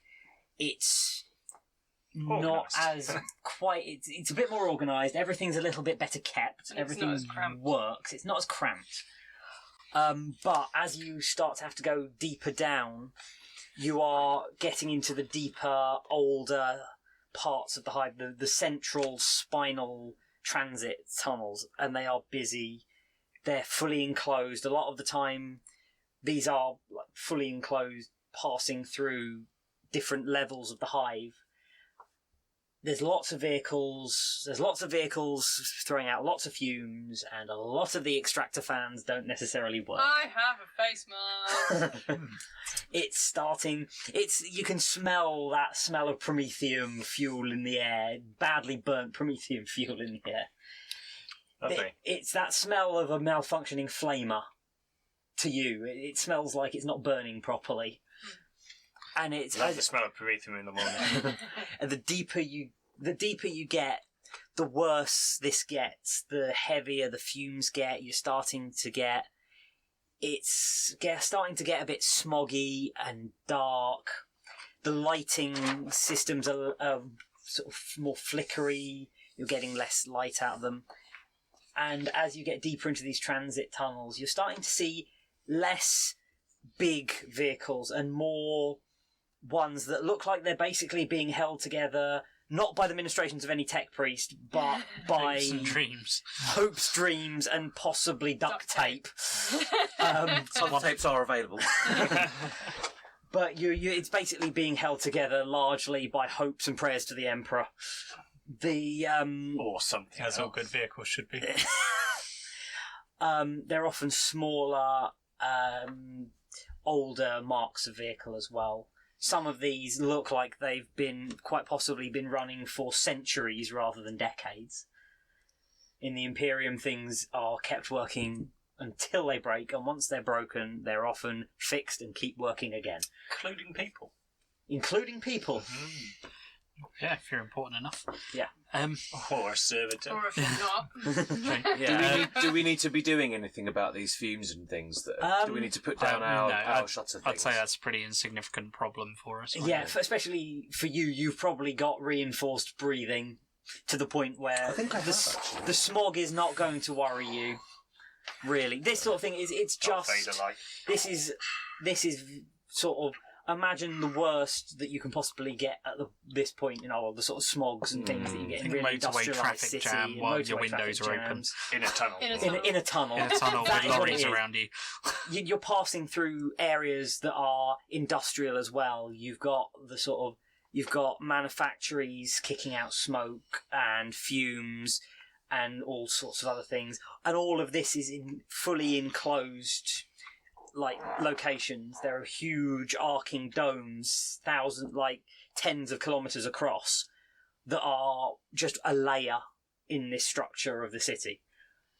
[SPEAKER 1] not as quite. It's a bit more organised. Everything's a little bit better kept.
[SPEAKER 3] And it's
[SPEAKER 1] Everything
[SPEAKER 3] not as cramped.
[SPEAKER 1] works. It's not as cramped. But as you start to have to go deeper down, you are getting into the deeper, older parts of the hive, the central spinal transit tunnels, and they are busy. They're fully enclosed. A lot of the time, these are fully enclosed, passing through different levels of the hive. There's lots of vehicles. There's lots of vehicles throwing out lots of fumes, and a lot of the extractor fans don't necessarily work.
[SPEAKER 3] I have a face mask.
[SPEAKER 1] It's starting. You can smell that smell of promethium fuel in the air. Badly burnt promethium fuel in the air.
[SPEAKER 4] Lovely.
[SPEAKER 1] It's that smell of a malfunctioning flamer. To you, it smells like it's not burning properly. And it's
[SPEAKER 4] Love the smell of Prometheum in the morning.
[SPEAKER 1] and the deeper you get, the worse this gets. The heavier the fumes get. You're starting to get. Starting to get a bit smoggy and dark. The lighting systems are sort of more flickery. You're getting less light out of them. And as you get deeper into these transit tunnels, you're starting to see less big vehicles and more ones that look like they're basically being held together, not by the ministrations of any tech priest, but by
[SPEAKER 2] Hopes and dreams.
[SPEAKER 1] hopes, dreams, and possibly duct tape.
[SPEAKER 5] Some tapes are available.
[SPEAKER 1] But it's basically being held together largely by hopes and prayers to the Emperor.
[SPEAKER 4] Or something
[SPEAKER 6] As all
[SPEAKER 4] else.
[SPEAKER 6] good vehicles should be.
[SPEAKER 1] They're often smaller, older marks of vehicle as well. Some of these look like they've quite possibly been running for centuries rather than decades. In the Imperium, things are kept working until they break, and once they're broken, they're often fixed and keep working again.
[SPEAKER 4] Including people.
[SPEAKER 1] Including people.
[SPEAKER 2] Yeah, if you're important enough.
[SPEAKER 1] Yeah.
[SPEAKER 4] Or a servitor.
[SPEAKER 3] Or if you're not.
[SPEAKER 5] Yeah. Do we need to be doing anything about these fumes and things? Do we need to put down our power shutter things?
[SPEAKER 2] I'd say that's a pretty insignificant problem for us.
[SPEAKER 1] Yeah, especially for you, you've probably got reinforced breathing to the point where the smog is not going to worry you. Really, this sort of thing it's just this is sort of. Imagine the worst that you can possibly get at this point, the sort of smogs and things that you get in really
[SPEAKER 2] motorway
[SPEAKER 1] industrialised
[SPEAKER 2] traffic
[SPEAKER 1] city.
[SPEAKER 2] jam while your windows are open.
[SPEAKER 4] In a tunnel.
[SPEAKER 3] In a
[SPEAKER 1] In a tunnel.
[SPEAKER 2] In a tunnel
[SPEAKER 1] That
[SPEAKER 2] with
[SPEAKER 1] is what
[SPEAKER 2] lorries
[SPEAKER 1] it is.
[SPEAKER 2] around you.
[SPEAKER 1] You're passing through areas that are industrial as well. You've got manufactories kicking out smoke and fumes and all sorts of other things. And all of this is in fully enclosed locations. There are huge arcing domes, tens of kilometres across, that are just a layer in this structure of the city.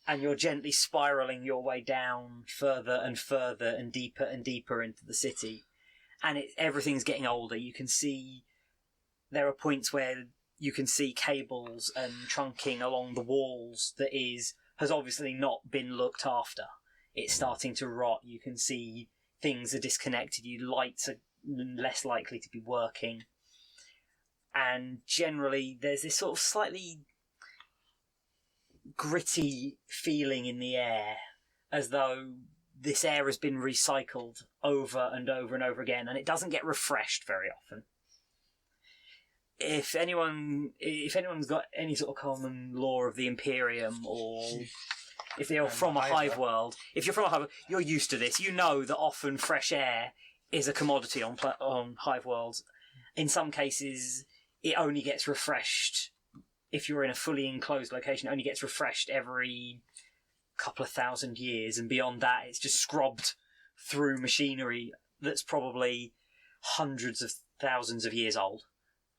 [SPEAKER 1] And you're gently spiralling your way down further and further and deeper into the city. And everything's getting older. You can see there are points where you can see cables and trunking along the walls that has obviously not been looked after. It's starting to rot. You can see things are disconnected. Lights are less likely to be working. And generally, there's this sort of slightly gritty feeling in the air, as though this air has been recycled over and over and over again, and it doesn't get refreshed very often. If anyone's got any sort of common lore of the Imperium, or if you're from a hive world, you're used to this. You know that often fresh air is a commodity on hive worlds. In some cases, it only gets refreshed if you're in a fully enclosed location. It only gets refreshed every couple of thousand years, and beyond that, it's just scrubbed through machinery that's probably hundreds of thousands of years old.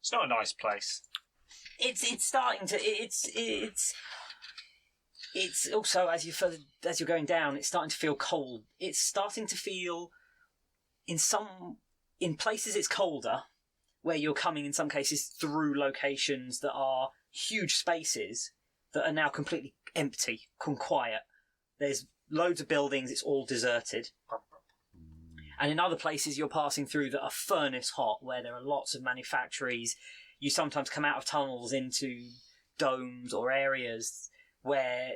[SPEAKER 4] It's not a nice place.
[SPEAKER 1] It's starting to. It's also as you're going down, it's starting to feel cold. It's starting to feel in places it's colder, where you're coming in some cases through locations that are huge spaces that are now completely empty, quiet. There's loads of buildings. It's all deserted. And in other places you're passing through that are furnace hot, where there are lots of manufactories. you sometimes come out of tunnels into domes or areas where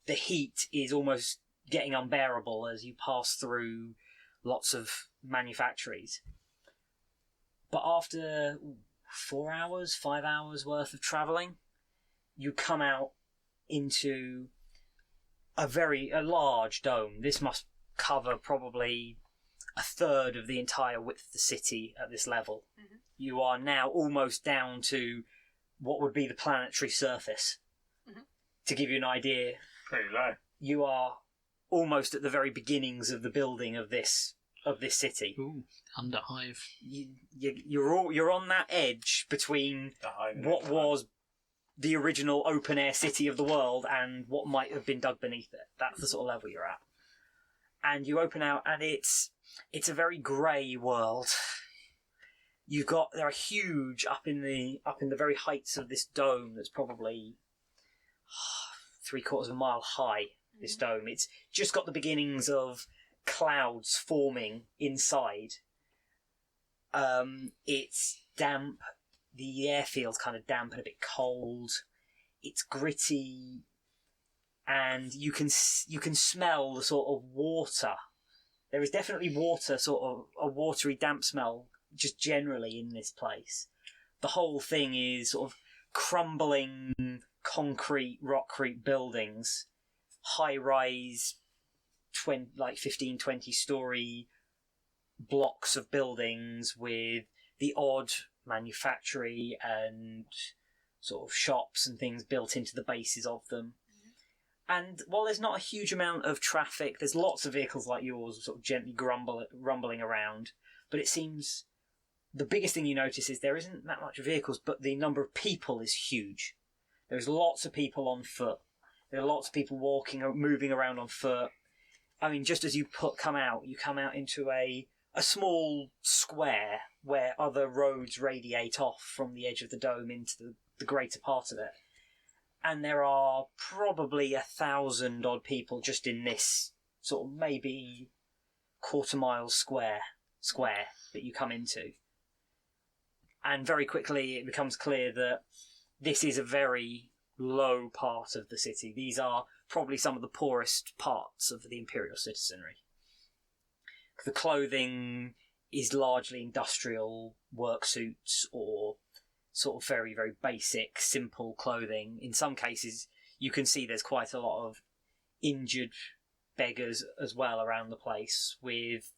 [SPEAKER 1] the heat is almost getting unbearable as you pass through lots of manufactories. But after 4 hours, 5 hours worth of travelling, you come out into a large dome. This must cover probably a third of the entire width of the city at this level. Mm-hmm. You are now almost down to what would be the planetary surface. Mm-hmm. To give you an idea,
[SPEAKER 4] pretty low.
[SPEAKER 1] You are almost at the very beginnings of the building of this city.
[SPEAKER 2] Ooh, under hive.
[SPEAKER 1] You're on that edge between what was the original open air city of the world and what might have been dug beneath it. That's the sort of level you're at. And you open out, and it's a very grey world. There are huge up in the very heights of this dome that's probably 3/4 of a mile high. This dome, it's just got the beginnings of clouds forming inside. It's damp. The airfield's kind of damp and a bit cold. It's gritty, and you can smell the sort of water. There is definitely water, sort of a watery, damp smell, just generally in this place. The whole thing is sort of crumbling concrete, rockcrete buildings, high-rise, 15, 20-storey blocks of buildings with the odd manufactory and sort of shops and things built into the bases of them. And while there's not a huge amount of traffic, there's lots of vehicles like yours sort of gently rumbling around. But it seems the biggest thing you notice is there isn't that much vehicles, but the number of people is huge. There's lots of people on foot. There are lots of people walking or moving around on foot. I mean, just as you come out into a small square where other roads radiate off from the edge of the dome into the greater part of it. And there are probably 1,000 odd people just in this sort of maybe quarter-mile square that you come into. And very quickly it becomes clear that this is a very low part of the city. These are probably some of the poorest parts of the Imperial citizenry. The clothing is largely industrial work suits or sort of very, very basic, simple clothing. In some cases, you can see there's quite a lot of injured beggars as well around the place with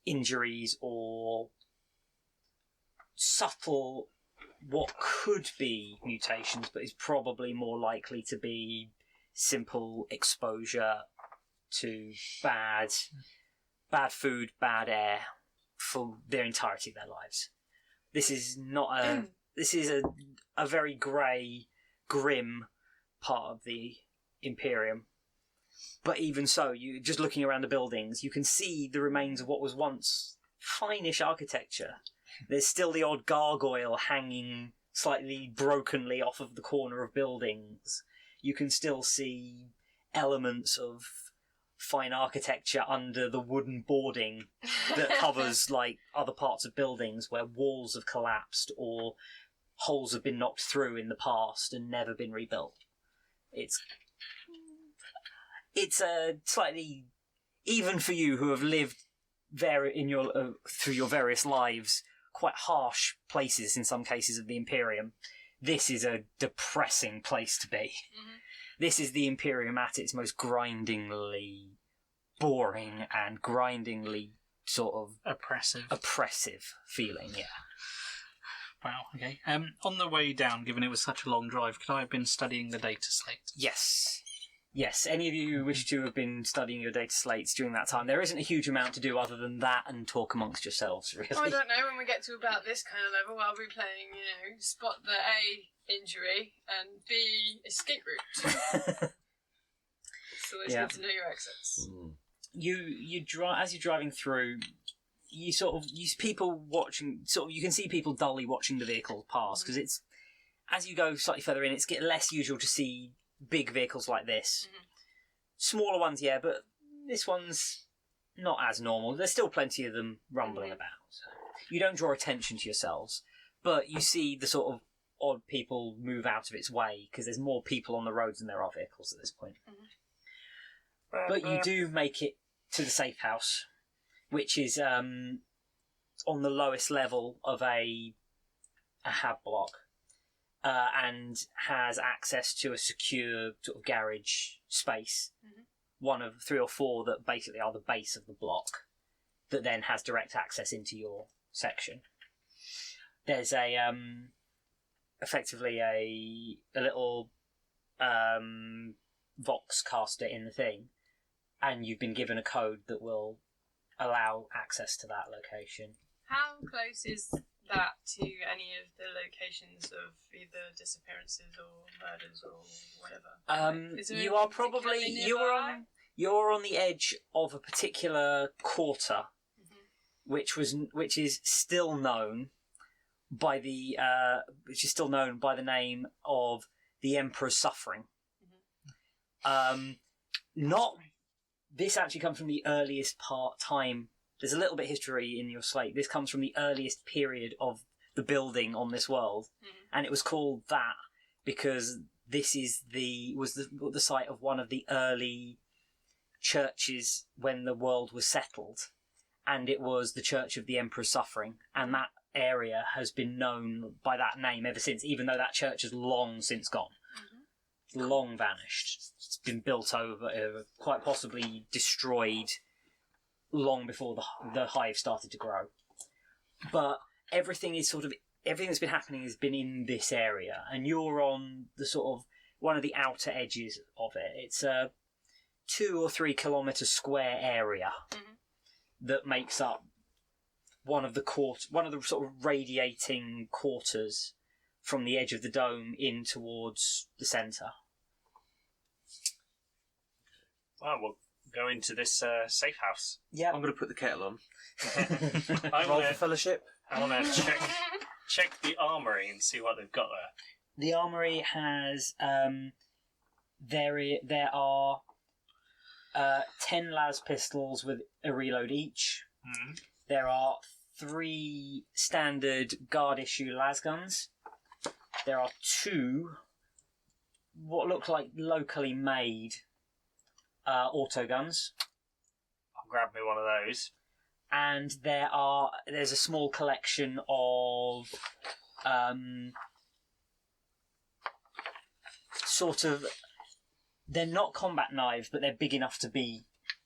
[SPEAKER 1] injuries or subtle, what could be mutations, but is probably more likely to be simple exposure to bad food, bad air for their entirety of their lives. This is not this is a very grey, grim part of the Imperium. But even so, you just looking around the buildings, you can see the remains of what was once fine-ish architecture. There's still the odd gargoyle hanging slightly brokenly off of the corner of buildings. You can still see elements of fine architecture under the wooden boarding that covers like other parts of buildings where walls have collapsed or holes have been knocked through in the past and never been rebuilt. It's a slightly, even for you who have lived there in your through your various lives, quite harsh places in some cases of the Imperium. This is a depressing place to be. Mm-hmm. This is the Imperium at its most grindingly boring and grindingly sort of oppressive feeling, yeah.
[SPEAKER 2] Wow, okay. On the way down, given it was such a long drive, could I have been studying the data slate?
[SPEAKER 1] Yes, any of you who wish to have been studying your data slates during that time, there isn't a huge amount to do other than that and talk amongst yourselves, really.
[SPEAKER 3] I don't know, when we get to about this kind of level, I'll be playing, spot the A, injury, and B, escape route. So it's good to know your exits.
[SPEAKER 1] You drive, as you're driving through, you people watching, you can see people dully watching the vehicle pass, because it's, as you go slightly further in, it's getting less usual to see big vehicles like this. Mm-hmm. Smaller ones, yeah, but this one's not as normal. There's still plenty of them rumbling about. So you don't draw attention to yourselves, but you see the sort of odd people move out of its way because there's more people on the roads than there are vehicles at this point. But you do make it to the safe house, which is on the lowest level of a hab block, and has access to a secure sort of garage space, one of 3 or 4 that basically are the base of the block, that then has direct access into your section. There's a effectively a little vox caster in the thing, and you've been given a code that will allow access to that location.
[SPEAKER 3] How close is that to any of the locations of either disappearances or murders or whatever? Is there
[SPEAKER 1] You are probably you're on the edge of a particular quarter, which is still known by the name of the Emperor's Suffering. Not this actually comes from the earliest time. There's a little bit of history in your slate. This comes from the earliest period of the building on this world, and it was called that because this was the site of one of the early churches when the world was settled, and it was the Church of the Emperor's Suffering, and that area has been known by that name ever since, even though that church has long since gone. Long vanished. It's been built over, quite possibly destroyed long before the hive started to grow. But everything that's been happening has been in this area, and you're on the sort of one of the outer edges of it. It's a 2 or 3 kilometre square area that makes up one of the sort of radiating quarters from the edge of the dome in towards the centre.
[SPEAKER 4] Well, we'll go into this safe house.
[SPEAKER 1] Yeah,
[SPEAKER 5] I'm going to put the kettle on.
[SPEAKER 4] I
[SPEAKER 5] Roll
[SPEAKER 4] want
[SPEAKER 5] for fellowship.
[SPEAKER 4] to check the armory and see what they've got there.
[SPEAKER 1] The armory has there are 10 las pistols with a reload each. There are 3 standard guard issue las guns. There are 2 what look like locally made auto guns.
[SPEAKER 4] I'll grab me one of those.
[SPEAKER 1] And there's a small collection of sort of, they're not combat knives, but they're big enough to be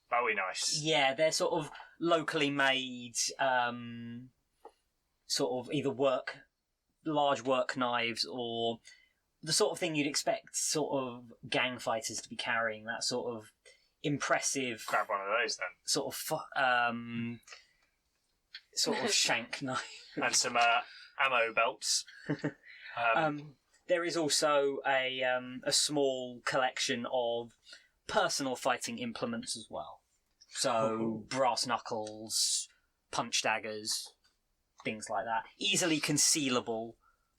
[SPEAKER 4] Bowie knives.
[SPEAKER 1] Yeah, they're sort of locally made, sort of either large work knives or the sort of thing you'd expect sort of gang fighters to be carrying, that sort of impressive...
[SPEAKER 4] Grab one of those then.
[SPEAKER 1] Sort of shank knife.
[SPEAKER 4] And some ammo belts.
[SPEAKER 1] There is also a small collection of personal fighting implements as well. So brass knuckles, punch daggers, things like that. Easily concealable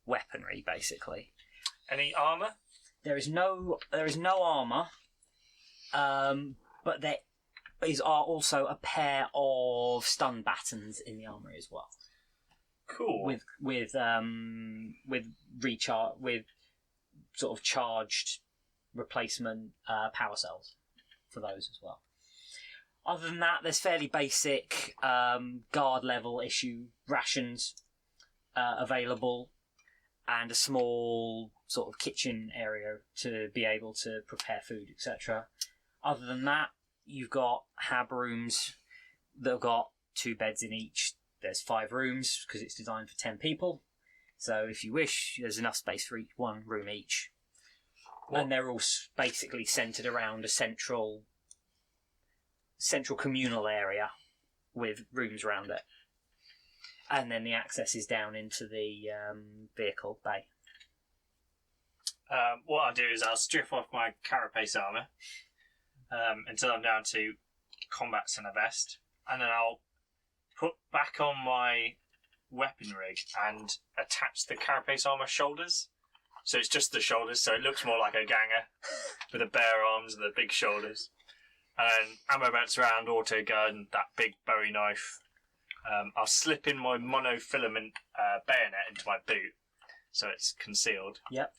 [SPEAKER 1] weaponry, basically.
[SPEAKER 4] Any armour?
[SPEAKER 1] There is no armour, but there are also a pair of stun batons in the armory as well.
[SPEAKER 4] Cool.
[SPEAKER 1] With sort of charged replacement power cells for those as well. Other than that, there's fairly basic guard level issue rations available, and a small sort of kitchen area to be able to prepare food, etc. Other than that, you've got hab rooms that have got 2 beds in each. There's 5 rooms because it's designed for 10 people. So if you wish, there's enough space for one room each. What? And they're all basically centred around a central communal area with rooms around it. And then the access is down into the vehicle bay.
[SPEAKER 4] What I'll do is I'll strip off my carapace armour until I'm down to combats and a vest, and then I'll put back on my weapon rig and attach the carapace armour shoulders. So it's just the shoulders, so it looks more like a ganger with the bare arms and the big shoulders. And ammo belts around, auto gun, that big Bowie knife, I'll slip in my monofilament bayonet into my boot, so it's concealed.
[SPEAKER 1] Yep.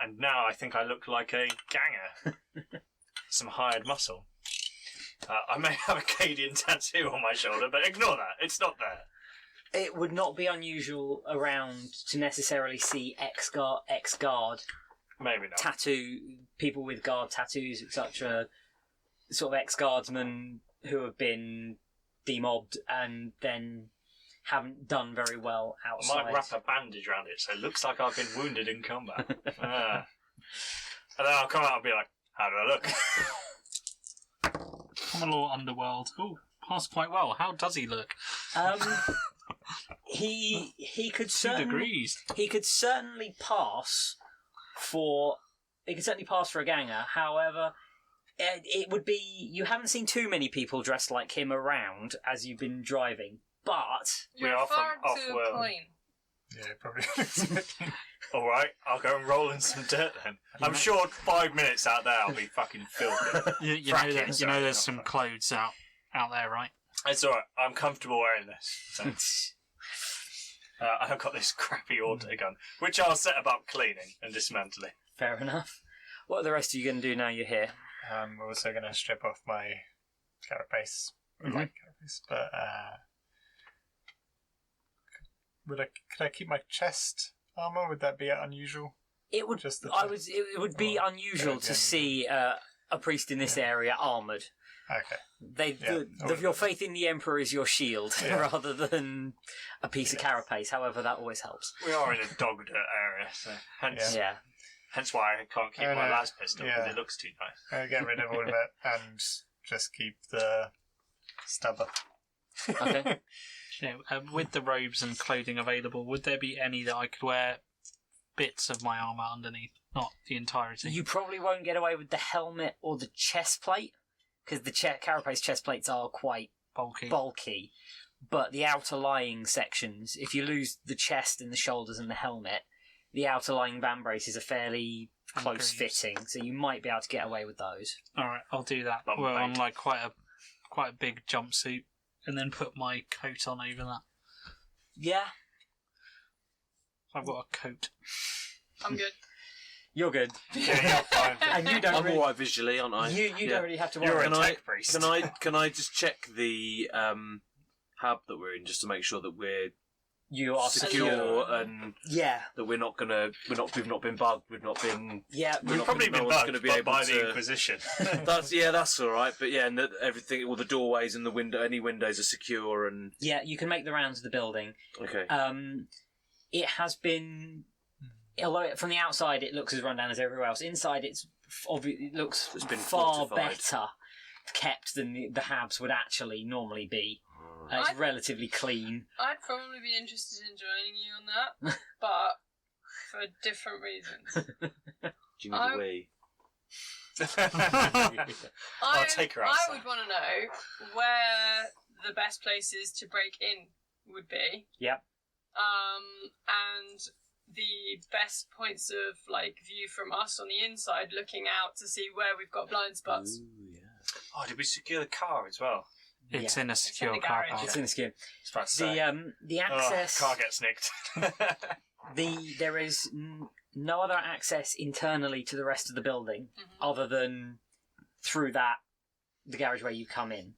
[SPEAKER 4] And now I think I look like a ganger. Some hired muscle. I may have a Cadian tattoo on my shoulder, but ignore that. It's not there.
[SPEAKER 1] It would not be unusual around to necessarily see ex-guard
[SPEAKER 4] Maybe not.
[SPEAKER 1] tattoo, people with guard tattoos, etc. Sort of ex-guardsmen who have been demobbed and then haven't done very well
[SPEAKER 4] I
[SPEAKER 1] outside.
[SPEAKER 4] might wrap a bandage around it so it looks like I've been wounded in combat. And then I'll come out and be like, how do I look?
[SPEAKER 2] Common law underworld. Oh, passed quite well. How does he look?
[SPEAKER 1] He could
[SPEAKER 2] 2
[SPEAKER 1] certainly
[SPEAKER 2] degrees.
[SPEAKER 1] he could certainly pass for a ganger. However, it would be, you haven't seen too many people dressed like him around as you've been driving, but
[SPEAKER 3] You're
[SPEAKER 4] are from
[SPEAKER 3] far too
[SPEAKER 4] off-world.
[SPEAKER 3] clean.
[SPEAKER 6] Yeah, probably.
[SPEAKER 4] Alright, I'll go and roll in some dirt then. I'm sure 5 minutes out there I'll be fucking filthy.
[SPEAKER 2] You
[SPEAKER 4] Fracking,
[SPEAKER 2] know,
[SPEAKER 4] sorry,
[SPEAKER 2] there's
[SPEAKER 4] not
[SPEAKER 2] some
[SPEAKER 4] fuck.
[SPEAKER 2] clothes out there, right?
[SPEAKER 4] It's alright, I'm comfortable wearing this. So. I've got this crappy auto gun, which I'll set about cleaning and dismantling.
[SPEAKER 1] fair enough. What are the rest of you going to do now you're here?
[SPEAKER 6] I'm also going to strip off my carapace.
[SPEAKER 1] Mhm.
[SPEAKER 6] My carapace, but could I keep my chest armor? Would that be unusual?
[SPEAKER 1] It would.
[SPEAKER 6] Just the
[SPEAKER 1] It would be
[SPEAKER 6] Oh,
[SPEAKER 1] unusual
[SPEAKER 6] yeah,
[SPEAKER 1] to
[SPEAKER 6] yeah.
[SPEAKER 1] see a priest in this area armored.
[SPEAKER 6] Okay.
[SPEAKER 1] Your faith in the Emperor is your shield,
[SPEAKER 6] Yeah.
[SPEAKER 1] rather than a piece of carapace. However, that always helps.
[SPEAKER 4] We are in a dog dirt area, so hence,
[SPEAKER 1] Yeah.
[SPEAKER 4] hence why I can't keep
[SPEAKER 6] Oh,
[SPEAKER 4] my
[SPEAKER 6] no.
[SPEAKER 4] las pistol, because
[SPEAKER 6] Yeah.
[SPEAKER 4] it looks too nice.
[SPEAKER 6] I'll get rid of all of it and just keep the stubber.
[SPEAKER 1] Okay.
[SPEAKER 2] With the robes and clothing available, would there be any that I could wear bits of my armour underneath, not the entirety?
[SPEAKER 1] You probably won't get away with the helmet or the chest plate, because the carapace chest plates are quite bulky. But the outer lying sections, if you lose the chest and the shoulders and the helmet, the outer lying band braces are fairly close fitting, so you might be able to get away with those.
[SPEAKER 2] Alright, I'll do that.
[SPEAKER 4] Lump
[SPEAKER 2] Well, on
[SPEAKER 4] bait.
[SPEAKER 2] like quite a big jumpsuit, and then put my coat on over that.
[SPEAKER 1] Yeah,
[SPEAKER 2] I've got a coat.
[SPEAKER 3] I'm good.
[SPEAKER 1] you're good.
[SPEAKER 4] Yeah, you're fine.
[SPEAKER 1] And you don't
[SPEAKER 5] I'm
[SPEAKER 1] really,
[SPEAKER 5] alright visually, aren't I?
[SPEAKER 1] you
[SPEAKER 5] Yeah.
[SPEAKER 1] don't really have to
[SPEAKER 4] You're
[SPEAKER 1] worry.
[SPEAKER 4] a
[SPEAKER 5] Can I-
[SPEAKER 4] tech priest.
[SPEAKER 5] Can I just check the hub that we're in, just to make sure that we're
[SPEAKER 1] You are
[SPEAKER 5] secure and
[SPEAKER 1] Yeah,
[SPEAKER 5] that we've not been bugged, we've not been.
[SPEAKER 1] yeah.
[SPEAKER 5] We're
[SPEAKER 4] You've
[SPEAKER 5] not
[SPEAKER 4] probably
[SPEAKER 5] gonna-
[SPEAKER 4] been
[SPEAKER 5] no one's
[SPEAKER 4] bugged
[SPEAKER 5] gonna be
[SPEAKER 4] but
[SPEAKER 5] able
[SPEAKER 4] by the
[SPEAKER 5] to-
[SPEAKER 4] Inquisition.
[SPEAKER 5] That's all right. But yeah, and that everything, all the doorways and the window, any windows are secure and
[SPEAKER 1] Yeah, you can make the rounds of the building.
[SPEAKER 5] okay.
[SPEAKER 1] It has been, although from the outside it looks as run down as everywhere else, inside it looks
[SPEAKER 5] It's been
[SPEAKER 1] far
[SPEAKER 5] fortified.
[SPEAKER 1] better kept than the habs would actually normally be. It's relatively clean.
[SPEAKER 3] I'd probably be interested in joining you on that, but for different reasons.
[SPEAKER 5] Do you need
[SPEAKER 3] I'm-
[SPEAKER 5] a wee?
[SPEAKER 4] I'll take her outside.
[SPEAKER 3] I would want to know where the best places to break in would be.
[SPEAKER 1] Yep.
[SPEAKER 3] And the best points of view from us on the inside, looking out to see where we've got blind spots.
[SPEAKER 5] Ooh, yeah.
[SPEAKER 4] Oh, did we secure the car as well?
[SPEAKER 2] It's
[SPEAKER 1] Yeah.
[SPEAKER 2] in a secure
[SPEAKER 3] the
[SPEAKER 2] car
[SPEAKER 3] garage.
[SPEAKER 2] park.
[SPEAKER 1] It's in the skin.
[SPEAKER 4] I was about to say.
[SPEAKER 1] The access.
[SPEAKER 4] car gets nicked.
[SPEAKER 1] There is no other access internally to the rest of the building other than through the garage where you come in.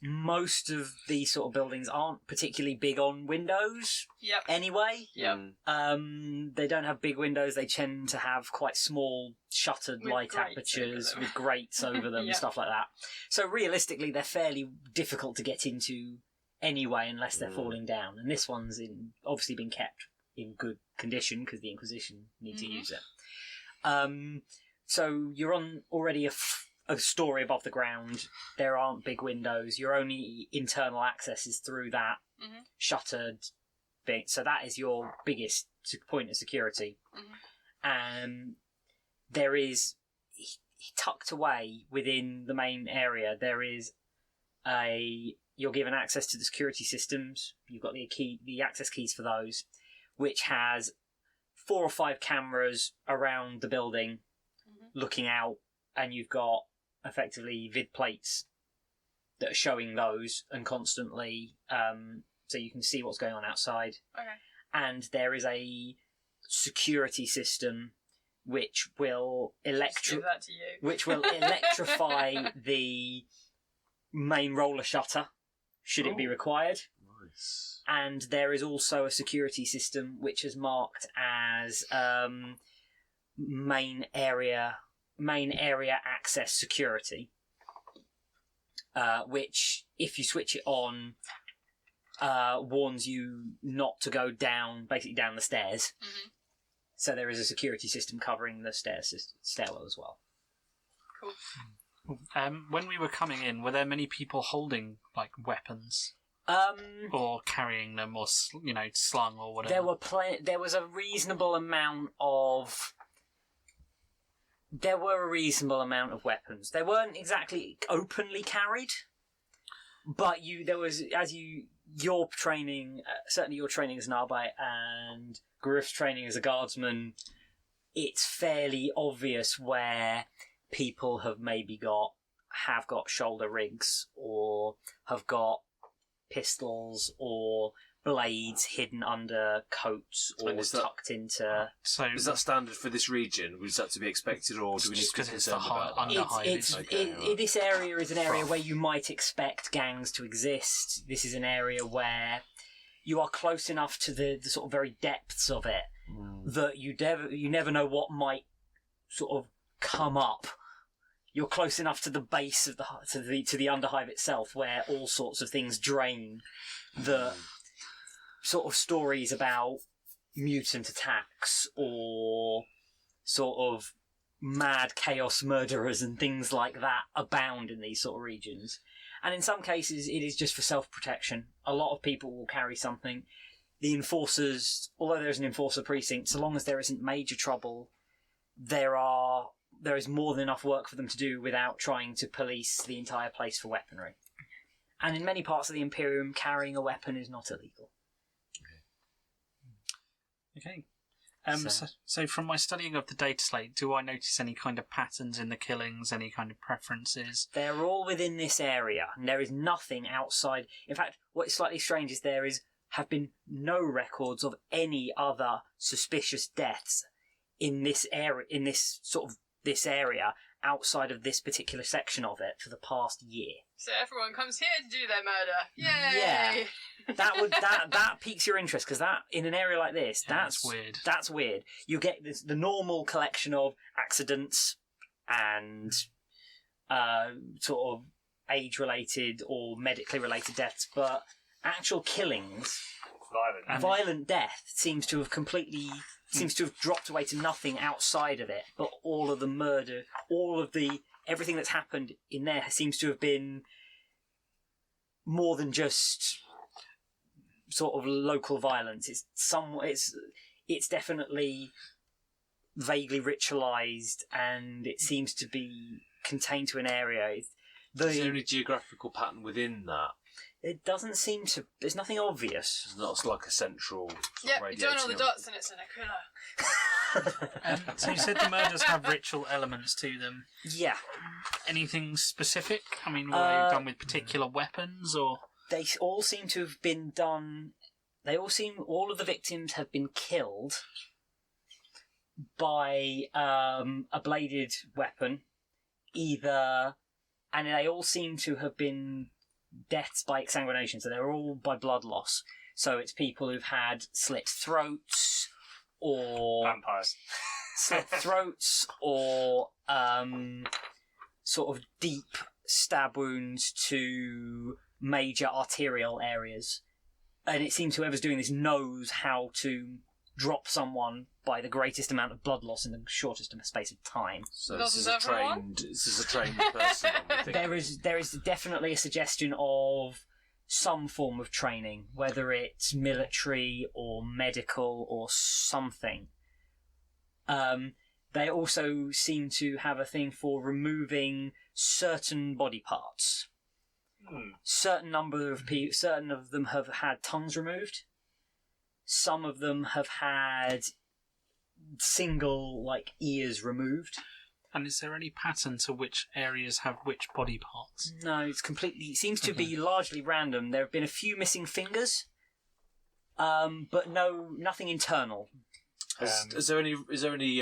[SPEAKER 1] Most of these sort of buildings aren't particularly big on windows
[SPEAKER 3] Yep.
[SPEAKER 1] anyway.
[SPEAKER 3] Yep.
[SPEAKER 1] They don't have big windows. They tend to have quite small shuttered
[SPEAKER 3] With
[SPEAKER 1] light
[SPEAKER 3] grates
[SPEAKER 1] apertures
[SPEAKER 3] over them.
[SPEAKER 1] with grates over them
[SPEAKER 3] Yeah.
[SPEAKER 1] and stuff like that. So realistically, they're fairly difficult to get into anyway unless they're falling down. And this one's obviously been kept in good condition because the Inquisition need to use it. So you're on already a story above the ground. There aren't big windows. Your only internal access is through that shuttered bit. So that is your biggest point of security. There is, tucked away within the main area, there is you're given access to the security systems. You've got the access keys for those, which has 4 or 5 cameras around the building looking out, and you've got effectively vid plates that are showing those and constantly, so you can see what's going on outside.
[SPEAKER 3] Okay.
[SPEAKER 1] And there is a security system which will
[SPEAKER 3] Give that to you.
[SPEAKER 1] electrify the main roller shutter should it be required.
[SPEAKER 5] Nice.
[SPEAKER 1] And there is also a security system which is marked as main area access security, which, if you switch it on, warns you not to go down the stairs.
[SPEAKER 3] Mm-hmm.
[SPEAKER 1] So there is a security system covering the stairwell as well.
[SPEAKER 3] Cool.
[SPEAKER 2] When we were coming in, were there many people holding like weapons or carrying them, or slung or whatever?
[SPEAKER 1] There was a reasonable amount of. There were a reasonable amount of weapons. They weren't exactly openly carried, but your training, certainly your training as an Arbite and Griff's training as a guardsman, it's fairly obvious where people have maybe got shoulder rigs or have got pistols or blades hidden under coats or tucked into.
[SPEAKER 2] So
[SPEAKER 5] is that standard for this region? Was that to be expected, or do we need to be concerned about that?
[SPEAKER 1] This area is an area where you might expect gangs to exist. This is an area where you are close enough to the sort of very depths of it that you never know what might sort of come up. You're close enough to the base of to the underhive itself, where all sorts of things drain. The sort of stories about mutant attacks or sort of mad chaos murderers and things like that abound in these sort of regions. And in some cases, it is just for self-protection. A lot of people will carry something. The enforcers, although there's an enforcer precinct, so long as there isn't major trouble, there is more than enough work for them to do without trying to police the entire place for weaponry. And in many parts of the Imperium, carrying a weapon is not illegal.
[SPEAKER 2] Okay. So from my studying of the data slate, do I notice any kind of patterns in the killings, any kind of preferences?
[SPEAKER 1] They're all within this area, and there is nothing outside. In fact, what is slightly strange is have been no records of any other suspicious deaths in this area outside of this particular section of it for the past year.
[SPEAKER 3] So everyone comes here to do their murder. Yay!
[SPEAKER 1] Yeah, that piques your interest, because that, in an area like this, that's
[SPEAKER 2] weird.
[SPEAKER 1] That's weird. You get the normal collection of accidents and sort of age-related or medically related deaths, but actual killings, violent death seems to have dropped away to nothing outside of it. But all of the murder, everything that's happened in there seems to have been more than just sort of local violence. It's definitely vaguely ritualized, and it seems to be contained to an area.
[SPEAKER 5] Is there any geographical pattern within that?
[SPEAKER 1] It doesn't seem to. There's nothing obvious.
[SPEAKER 5] It's not like a central.
[SPEAKER 3] Yep, you join all the dots and it's an aquila.
[SPEAKER 2] So you said the murders have ritual elements to them.
[SPEAKER 1] Yeah.
[SPEAKER 2] Anything specific? I mean, were they done with particular weapons, or?
[SPEAKER 1] They all seem to have been done. All of the victims have been killed by a bladed weapon, either, and they all seem to have been deaths by exsanguination, so they're all by blood loss. So it's people who've had slit throats, or
[SPEAKER 4] vampires.
[SPEAKER 1] Slit throats, or sort of deep stab wounds to major arterial areas. And it seems whoever's doing this knows how to drop someone by the greatest amount of blood loss in the shortest space of time.
[SPEAKER 5] So this is a trained person.
[SPEAKER 1] There is definitely a suggestion of some form of training, whether it's military or medical or something. They also seem to have a thing for removing certain body parts. Certain of them have had tongues removed. Some of them have had single ears removed.
[SPEAKER 2] And is there any pattern to which areas have which body parts?
[SPEAKER 1] No, it seems to be largely random. There have been a few missing fingers, but nothing internal.
[SPEAKER 5] Is there any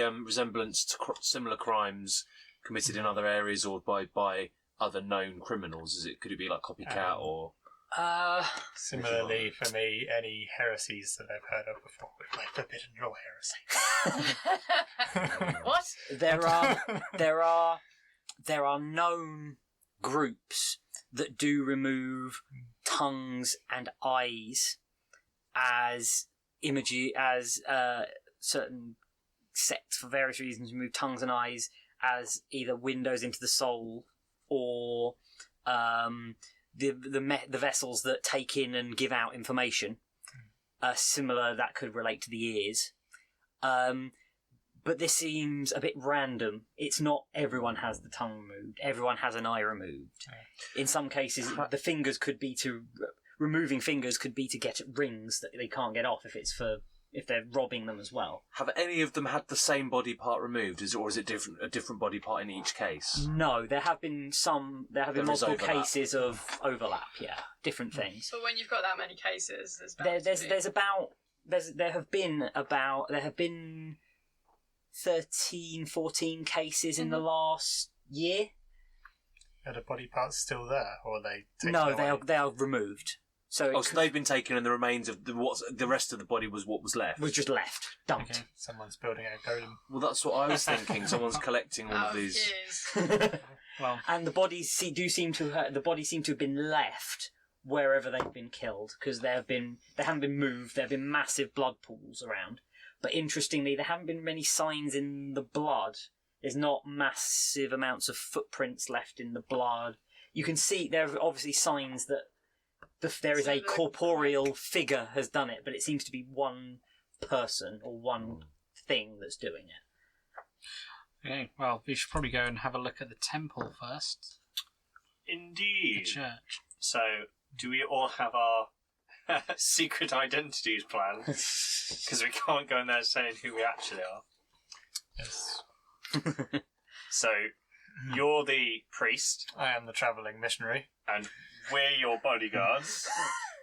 [SPEAKER 5] resemblance to similar crimes committed in other areas or by other known criminals? Could it be like copycat or?
[SPEAKER 6] Similarly, for me, any heresies that I've heard of before, like Forbidden Law heresy.
[SPEAKER 3] What?
[SPEAKER 1] There are known groups that do remove tongues and eyes as certain sects for various reasons remove tongues and eyes as either windows into the soul or the vessels that take in and give out information. Similar, that could relate to the ears. But this seems a bit random. It's not everyone has the tongue removed. Everyone has an eye removed. In some cases, the fingers could be removing fingers could be to get at rings that they can't get off if they're robbing them as well.
[SPEAKER 5] Have any of them had the same body part removed, or is it a different body part in each case?
[SPEAKER 1] No, there have been multiple cases of overlap. Yeah, different things.
[SPEAKER 3] But when you've got that many cases,
[SPEAKER 1] there have been 13, 14 cases in the last year.
[SPEAKER 6] Are the body parts still there, or are they taken
[SPEAKER 1] No,
[SPEAKER 6] away?
[SPEAKER 1] they are removed. So
[SPEAKER 5] they've been taken, and the remains of the rest of the body was what was left.
[SPEAKER 1] Was just left, dumped.
[SPEAKER 6] Okay. Someone's building a golem.
[SPEAKER 5] Well, that's what I was thinking. Someone's collecting all of these.
[SPEAKER 2] Well,
[SPEAKER 1] and the bodies seem to have been left wherever they've been killed because they haven't been moved. There have been massive blood pools around, but interestingly, there haven't been many signs in the blood. There's not massive amounts of footprints left in the blood. You can see there are obviously signs that there is a corporeal figure has done it, but it seems to be one person or one thing that's doing it.
[SPEAKER 2] Okay, well, we should probably go and have a look at the temple first.
[SPEAKER 4] Indeed.
[SPEAKER 2] The church.
[SPEAKER 4] So, do we all have our secret identities planned? Because we can't go in there saying who we actually are.
[SPEAKER 6] Yes.
[SPEAKER 4] So, you're the priest,
[SPEAKER 6] I am the travelling missionary.
[SPEAKER 4] and we're your bodyguards.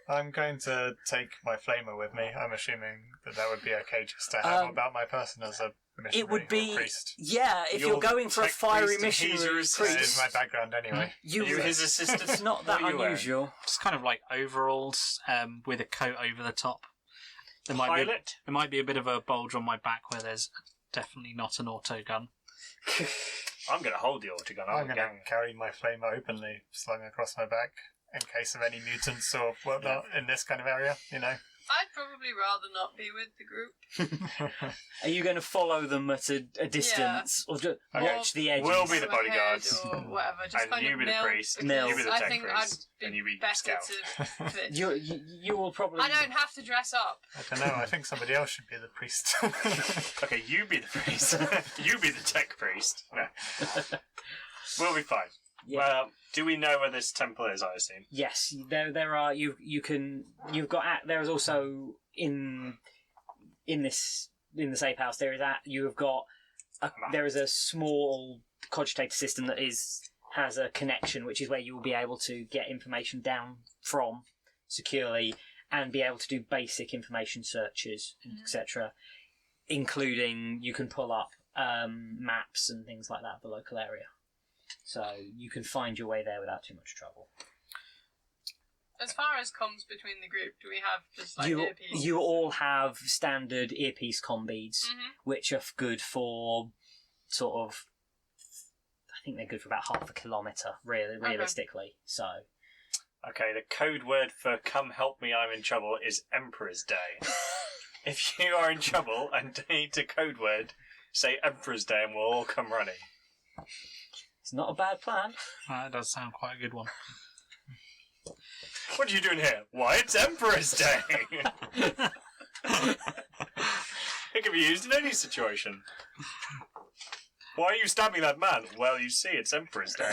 [SPEAKER 6] I'm going to take my flamer with me. I'm assuming that would be okay just to have about my person as a missionary
[SPEAKER 1] It would be
[SPEAKER 6] or priest.
[SPEAKER 1] yeah. If you're
[SPEAKER 4] You're
[SPEAKER 1] going for a
[SPEAKER 4] tech
[SPEAKER 1] fiery
[SPEAKER 4] priest and he's
[SPEAKER 1] missionary
[SPEAKER 4] your
[SPEAKER 1] priest,
[SPEAKER 6] That is my background anyway.
[SPEAKER 1] you
[SPEAKER 4] Are you his assistant?
[SPEAKER 1] it's not that
[SPEAKER 4] What are you wearing?
[SPEAKER 1] unusual.
[SPEAKER 2] Just kind of like overalls with a coat over the top. There might be a bit of a bulge on my back where there's definitely not an auto gun.
[SPEAKER 4] I'm going to hold the autogun.
[SPEAKER 6] I'm
[SPEAKER 4] I'm
[SPEAKER 6] going
[SPEAKER 4] gang.
[SPEAKER 6] to carry my flamer openly slung across my back in case of any mutants or whatnot in this kind of area, you know.
[SPEAKER 3] I'd probably rather not be with the group.
[SPEAKER 1] Are you going to follow them at a distance or just watch the edges?
[SPEAKER 4] We'll be the
[SPEAKER 3] Go ahead
[SPEAKER 4] bodyguards.
[SPEAKER 3] or whatever. Just
[SPEAKER 4] And
[SPEAKER 3] kind
[SPEAKER 4] you
[SPEAKER 3] of
[SPEAKER 4] be the
[SPEAKER 3] mill,
[SPEAKER 4] priest.
[SPEAKER 1] Mill.
[SPEAKER 3] because
[SPEAKER 4] You be the
[SPEAKER 3] I
[SPEAKER 4] tech
[SPEAKER 3] think
[SPEAKER 4] priest.
[SPEAKER 3] I'd
[SPEAKER 4] And
[SPEAKER 3] be
[SPEAKER 4] you be
[SPEAKER 3] better
[SPEAKER 4] scout.
[SPEAKER 3] to fit.
[SPEAKER 1] You will probably.
[SPEAKER 3] I don't have to dress up.
[SPEAKER 6] I don't know, I think somebody else should be the priest.
[SPEAKER 4] Okay, you be the priest. You be the tech priest. No. We'll be fine.
[SPEAKER 1] Yeah.
[SPEAKER 4] Well, do we know where this temple is, I assume?
[SPEAKER 1] Yes, there are. There is also in the safe house. There is a small cogitator system that has a connection, which is where you will be able to get information down from securely and be able to do basic information searches, etc. Including you can pull up maps and things like that of the local area. So you can find your way there without too much trouble.
[SPEAKER 3] As far as comms between the group, do we have just like earpieces?
[SPEAKER 1] You all have standard earpiece comm beads, which are good for sort of. I think they're good for about half a kilometre, realistically. So.
[SPEAKER 4] Okay, the code word for "come help me, I'm in trouble" is Emperor's Day. If you are in trouble and need a code word, say Emperor's Day and we'll all come running.
[SPEAKER 1] It's not a bad plan.
[SPEAKER 2] That does sound quite a good one.
[SPEAKER 4] What are you doing here? Why, it's Emperor's Day! It can be used in any situation. Why are you stabbing that man? Well, you see, it's Emperor's Day.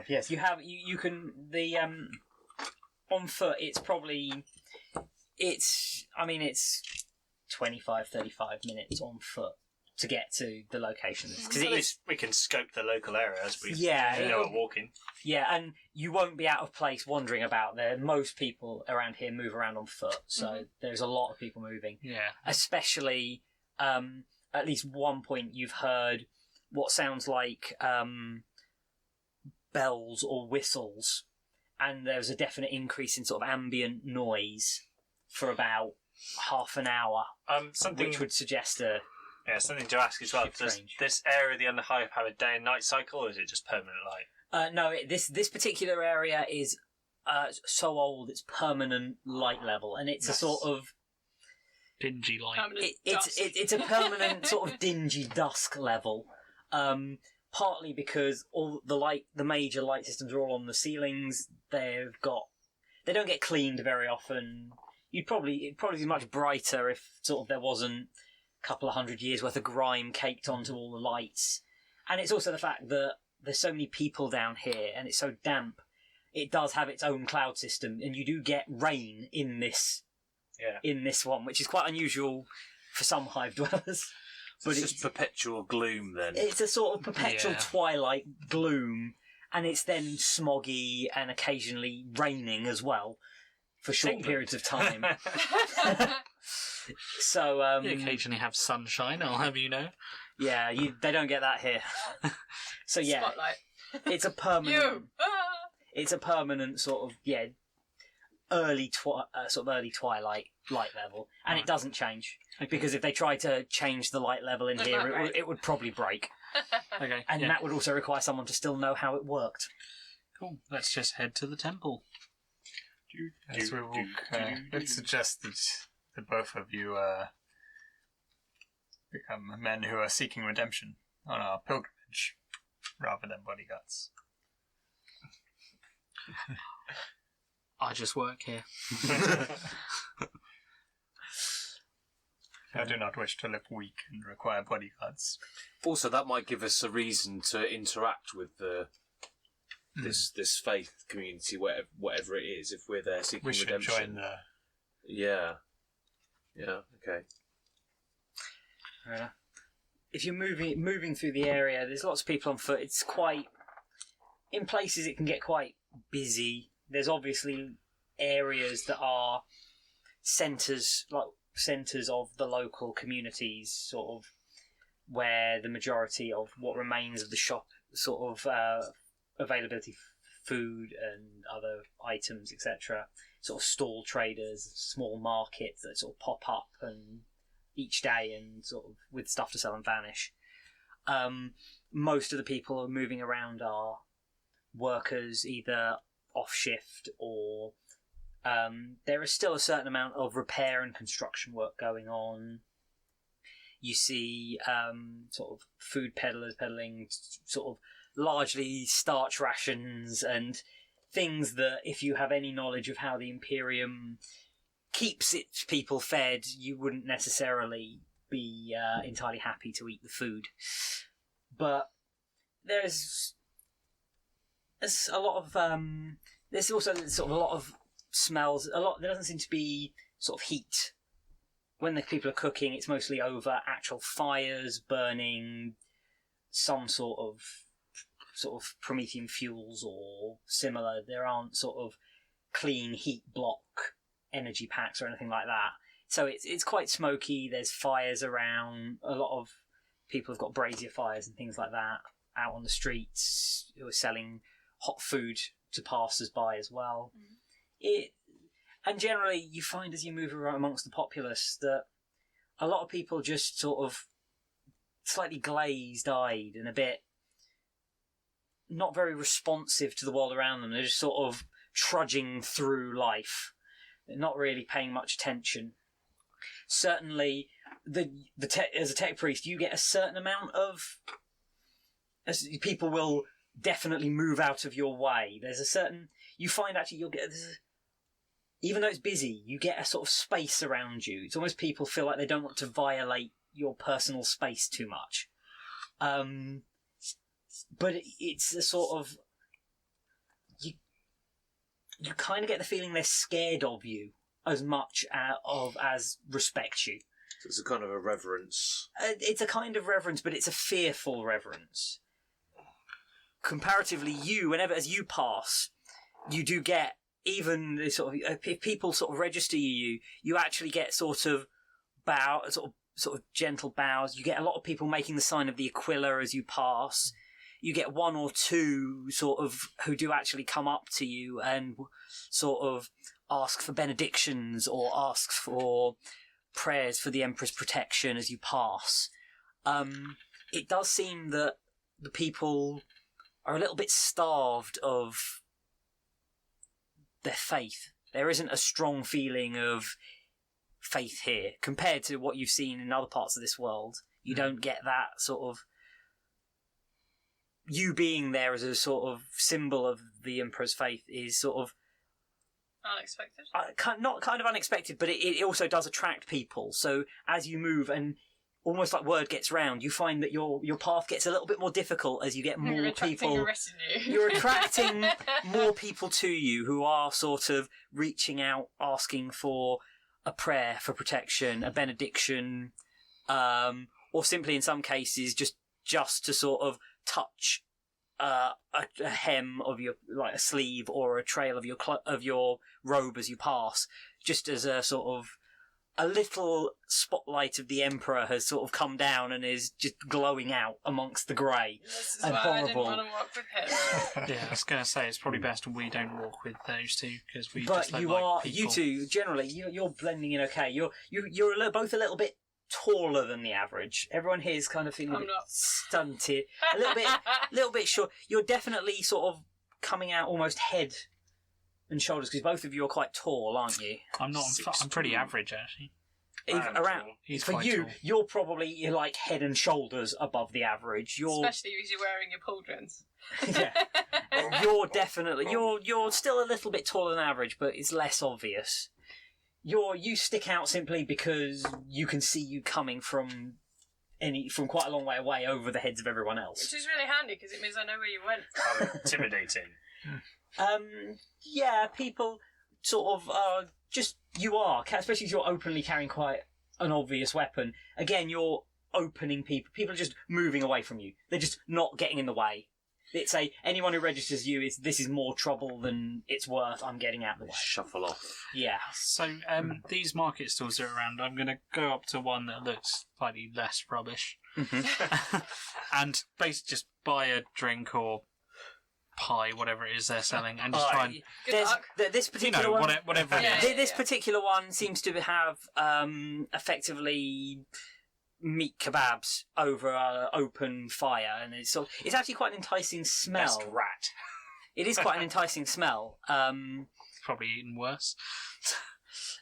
[SPEAKER 1] Yes, you have. You can on foot. It's 25, 35 minutes on foot to get to the locations because
[SPEAKER 4] At least we can scope the local area as we
[SPEAKER 1] Yeah,
[SPEAKER 4] know we're walking.
[SPEAKER 1] Yeah, and you won't be out of place wandering about there. Most people around here move around on foot, so there's a lot of people moving.
[SPEAKER 2] Yeah.
[SPEAKER 1] Especially, at least one point you've heard what sounds like bells or whistles, and there's a definite increase in sort of ambient noise for about half an hour,
[SPEAKER 4] Something
[SPEAKER 1] which would suggest
[SPEAKER 4] something to ask as well.
[SPEAKER 1] Shift
[SPEAKER 4] Does
[SPEAKER 1] range.
[SPEAKER 4] this area of the Underhive have a day and night cycle, or is it just permanent light?
[SPEAKER 1] No, this particular area is so old it's permanent light level, and it's a sort of
[SPEAKER 2] Dingy light.
[SPEAKER 1] it's a permanent sort of dingy dusk level. Partly because all the major light systems are all on the ceilings. They don't get cleaned very often. It'd probably be much brighter if sort of there wasn't a couple of 100 years worth of grime caked onto all the lights. And it's also the fact that there's so many people down here and it's so damp. It does have its own cloud system, and you do get rain in this one, which is quite unusual for some hive dwellers.
[SPEAKER 5] But it's just perpetual gloom then.
[SPEAKER 1] It's a sort of perpetual twilight gloom, and it's then smoggy and occasionally raining as well for short periods of time. So
[SPEAKER 2] We occasionally have sunshine, I'll have you know.
[SPEAKER 1] Yeah, they don't get that here. So yeah,
[SPEAKER 3] Spotlight.
[SPEAKER 1] it's a permanent.
[SPEAKER 3] You.
[SPEAKER 1] It's a permanent sort of early twilight light level, and it doesn't change because if they try to change the light level in here, it would probably break,
[SPEAKER 2] Okay.
[SPEAKER 1] and that would also require someone to still know how it worked.
[SPEAKER 2] Cool. Let's just head to the temple.
[SPEAKER 6] As we walk, let's suggest that both of you become men who are seeking redemption on our pilgrimage, rather than bodyguards.
[SPEAKER 2] I just work here.
[SPEAKER 6] I do not wish to look weak and require bodyguards.
[SPEAKER 5] Also, that might give us a reason to interact with this faith community, whatever it is, if we're there seeking
[SPEAKER 6] We should
[SPEAKER 5] redemption.
[SPEAKER 6] join the...
[SPEAKER 5] Yeah, okay.
[SPEAKER 1] If you're moving through the area, there's lots of people on foot. It's quite, in places it can get quite busy. There's obviously areas that are centres of the local communities, sort of where the majority of what remains of the shop, sort of availability, food and other items, etc. Sort of stall traders, small markets that sort of pop up and each day and sort of with stuff to sell and vanish. Most of the people who are moving around are workers, either off shift or there is still a certain amount of repair and construction work going on. You see sort of food peddlers peddling sort of largely starch rations and things that, if you have any knowledge of how the Imperium keeps its people fed, you wouldn't necessarily be entirely happy to eat the food. But there's a lot of there's also sort of a lot of smells. There doesn't seem to be sort of heat when the people are cooking. It's mostly over actual fires burning some sort of Promethean fuels or similar. There aren't sort of clean heat block energy packs or anything like that. So it's quite smoky. There's fires around. A lot of people have got brazier fires and things like that out on the streets who are selling hot food to passers-by as well. And generally you find as you move around amongst the populace that a lot of people just sort of slightly glazed-eyed and a bit not very responsive to the world around them. They're just sort of trudging through life. They're not really paying much attention. Certainly, as a tech priest, you get a certain amount of... As people will definitely move out of your way. There's a certain... You find actually you'll get... Even though it's busy, you get a sort of space around you. It's almost people feel like they don't want to violate your personal space too much. But it's a sort of... You kind of get the feeling they're scared of you as much as respect you.
[SPEAKER 5] So it's a kind of a reverence.
[SPEAKER 1] It's a kind of reverence, but it's a fearful reverence. Comparatively, as you pass, you do get, even sort of, if people sort of register you actually get sort of gentle bows. You get a lot of people making the sign of the Aquila as you pass. You get one or two sort of who do actually come up to you and sort of ask for benedictions or ask for prayers for the Emperor's protection as you pass. It does seem that the people are a little bit starved of their faith. There isn't a strong feeling of faith here compared to what you've seen in other parts of this world. You don't get that sort of... You being there as a sort of symbol of the Emperor's faith is sort of...
[SPEAKER 3] Unexpected?
[SPEAKER 1] Not kind of unexpected, but it also does attract people. So as you move and almost like word gets round, you find that your path gets a little bit more difficult as you get more people. You're attracting more people to you who are sort of reaching out, asking for a prayer for protection, a benediction, or simply in some cases just to sort of touch a hem of your, like a sleeve or a trail of your robe as you pass, just as a sort of a little spotlight of the Emperor has sort of come down and is just glowing out amongst the grey.
[SPEAKER 3] This is
[SPEAKER 1] and
[SPEAKER 3] why
[SPEAKER 1] horrible.
[SPEAKER 3] I didn't want to walk with him.
[SPEAKER 2] Yeah, I was going to say it's probably best we don't walk with those two because we
[SPEAKER 1] But
[SPEAKER 2] just don't
[SPEAKER 1] you
[SPEAKER 2] like
[SPEAKER 1] are,
[SPEAKER 2] people.
[SPEAKER 1] you two generally, you're blending in okay. You're both a little bit taller than the average. Everyone here is kind of feeling a
[SPEAKER 3] I'm
[SPEAKER 1] bit
[SPEAKER 3] not.
[SPEAKER 1] stunted, a little bit short. You're definitely sort of coming out almost head and shoulders because both of you are quite tall, aren't you?
[SPEAKER 2] I'm not. I'm pretty average actually.
[SPEAKER 1] Around
[SPEAKER 2] He's
[SPEAKER 1] for
[SPEAKER 2] quite
[SPEAKER 1] you,
[SPEAKER 2] tall.
[SPEAKER 1] you're like head and shoulders above the average.
[SPEAKER 3] Especially as you're wearing your pauldrons.
[SPEAKER 1] Yeah, you're definitely you're still a little bit taller than average, but it's less obvious. You stick out simply because you can see you coming from quite a long way away over the heads of everyone else.
[SPEAKER 3] Which is really handy because it means I know where you went.
[SPEAKER 4] Intimidating.
[SPEAKER 1] Yeah, people sort of just you are, especially if you're openly carrying quite an obvious weapon. Again, you're opening people. People are just moving away from you. They're just not getting in the way. It's anyone who registers you this is more trouble than it's worth. I'm getting out of the way.
[SPEAKER 5] Shuffle off.
[SPEAKER 1] Yeah.
[SPEAKER 2] So these market stalls are around. I'm going to go up to one that looks slightly less rubbish, and basically just buy a drink or pie, whatever it is they're selling, and just try and
[SPEAKER 3] Good luck.
[SPEAKER 1] This particular one.
[SPEAKER 2] whatever it is.
[SPEAKER 3] Yeah.
[SPEAKER 1] This particular one seems to have effectively meat kebabs over an open fire, and it's actually quite an enticing smell.
[SPEAKER 4] Best rat.
[SPEAKER 1] It is quite an enticing smell.
[SPEAKER 2] Probably eaten worse.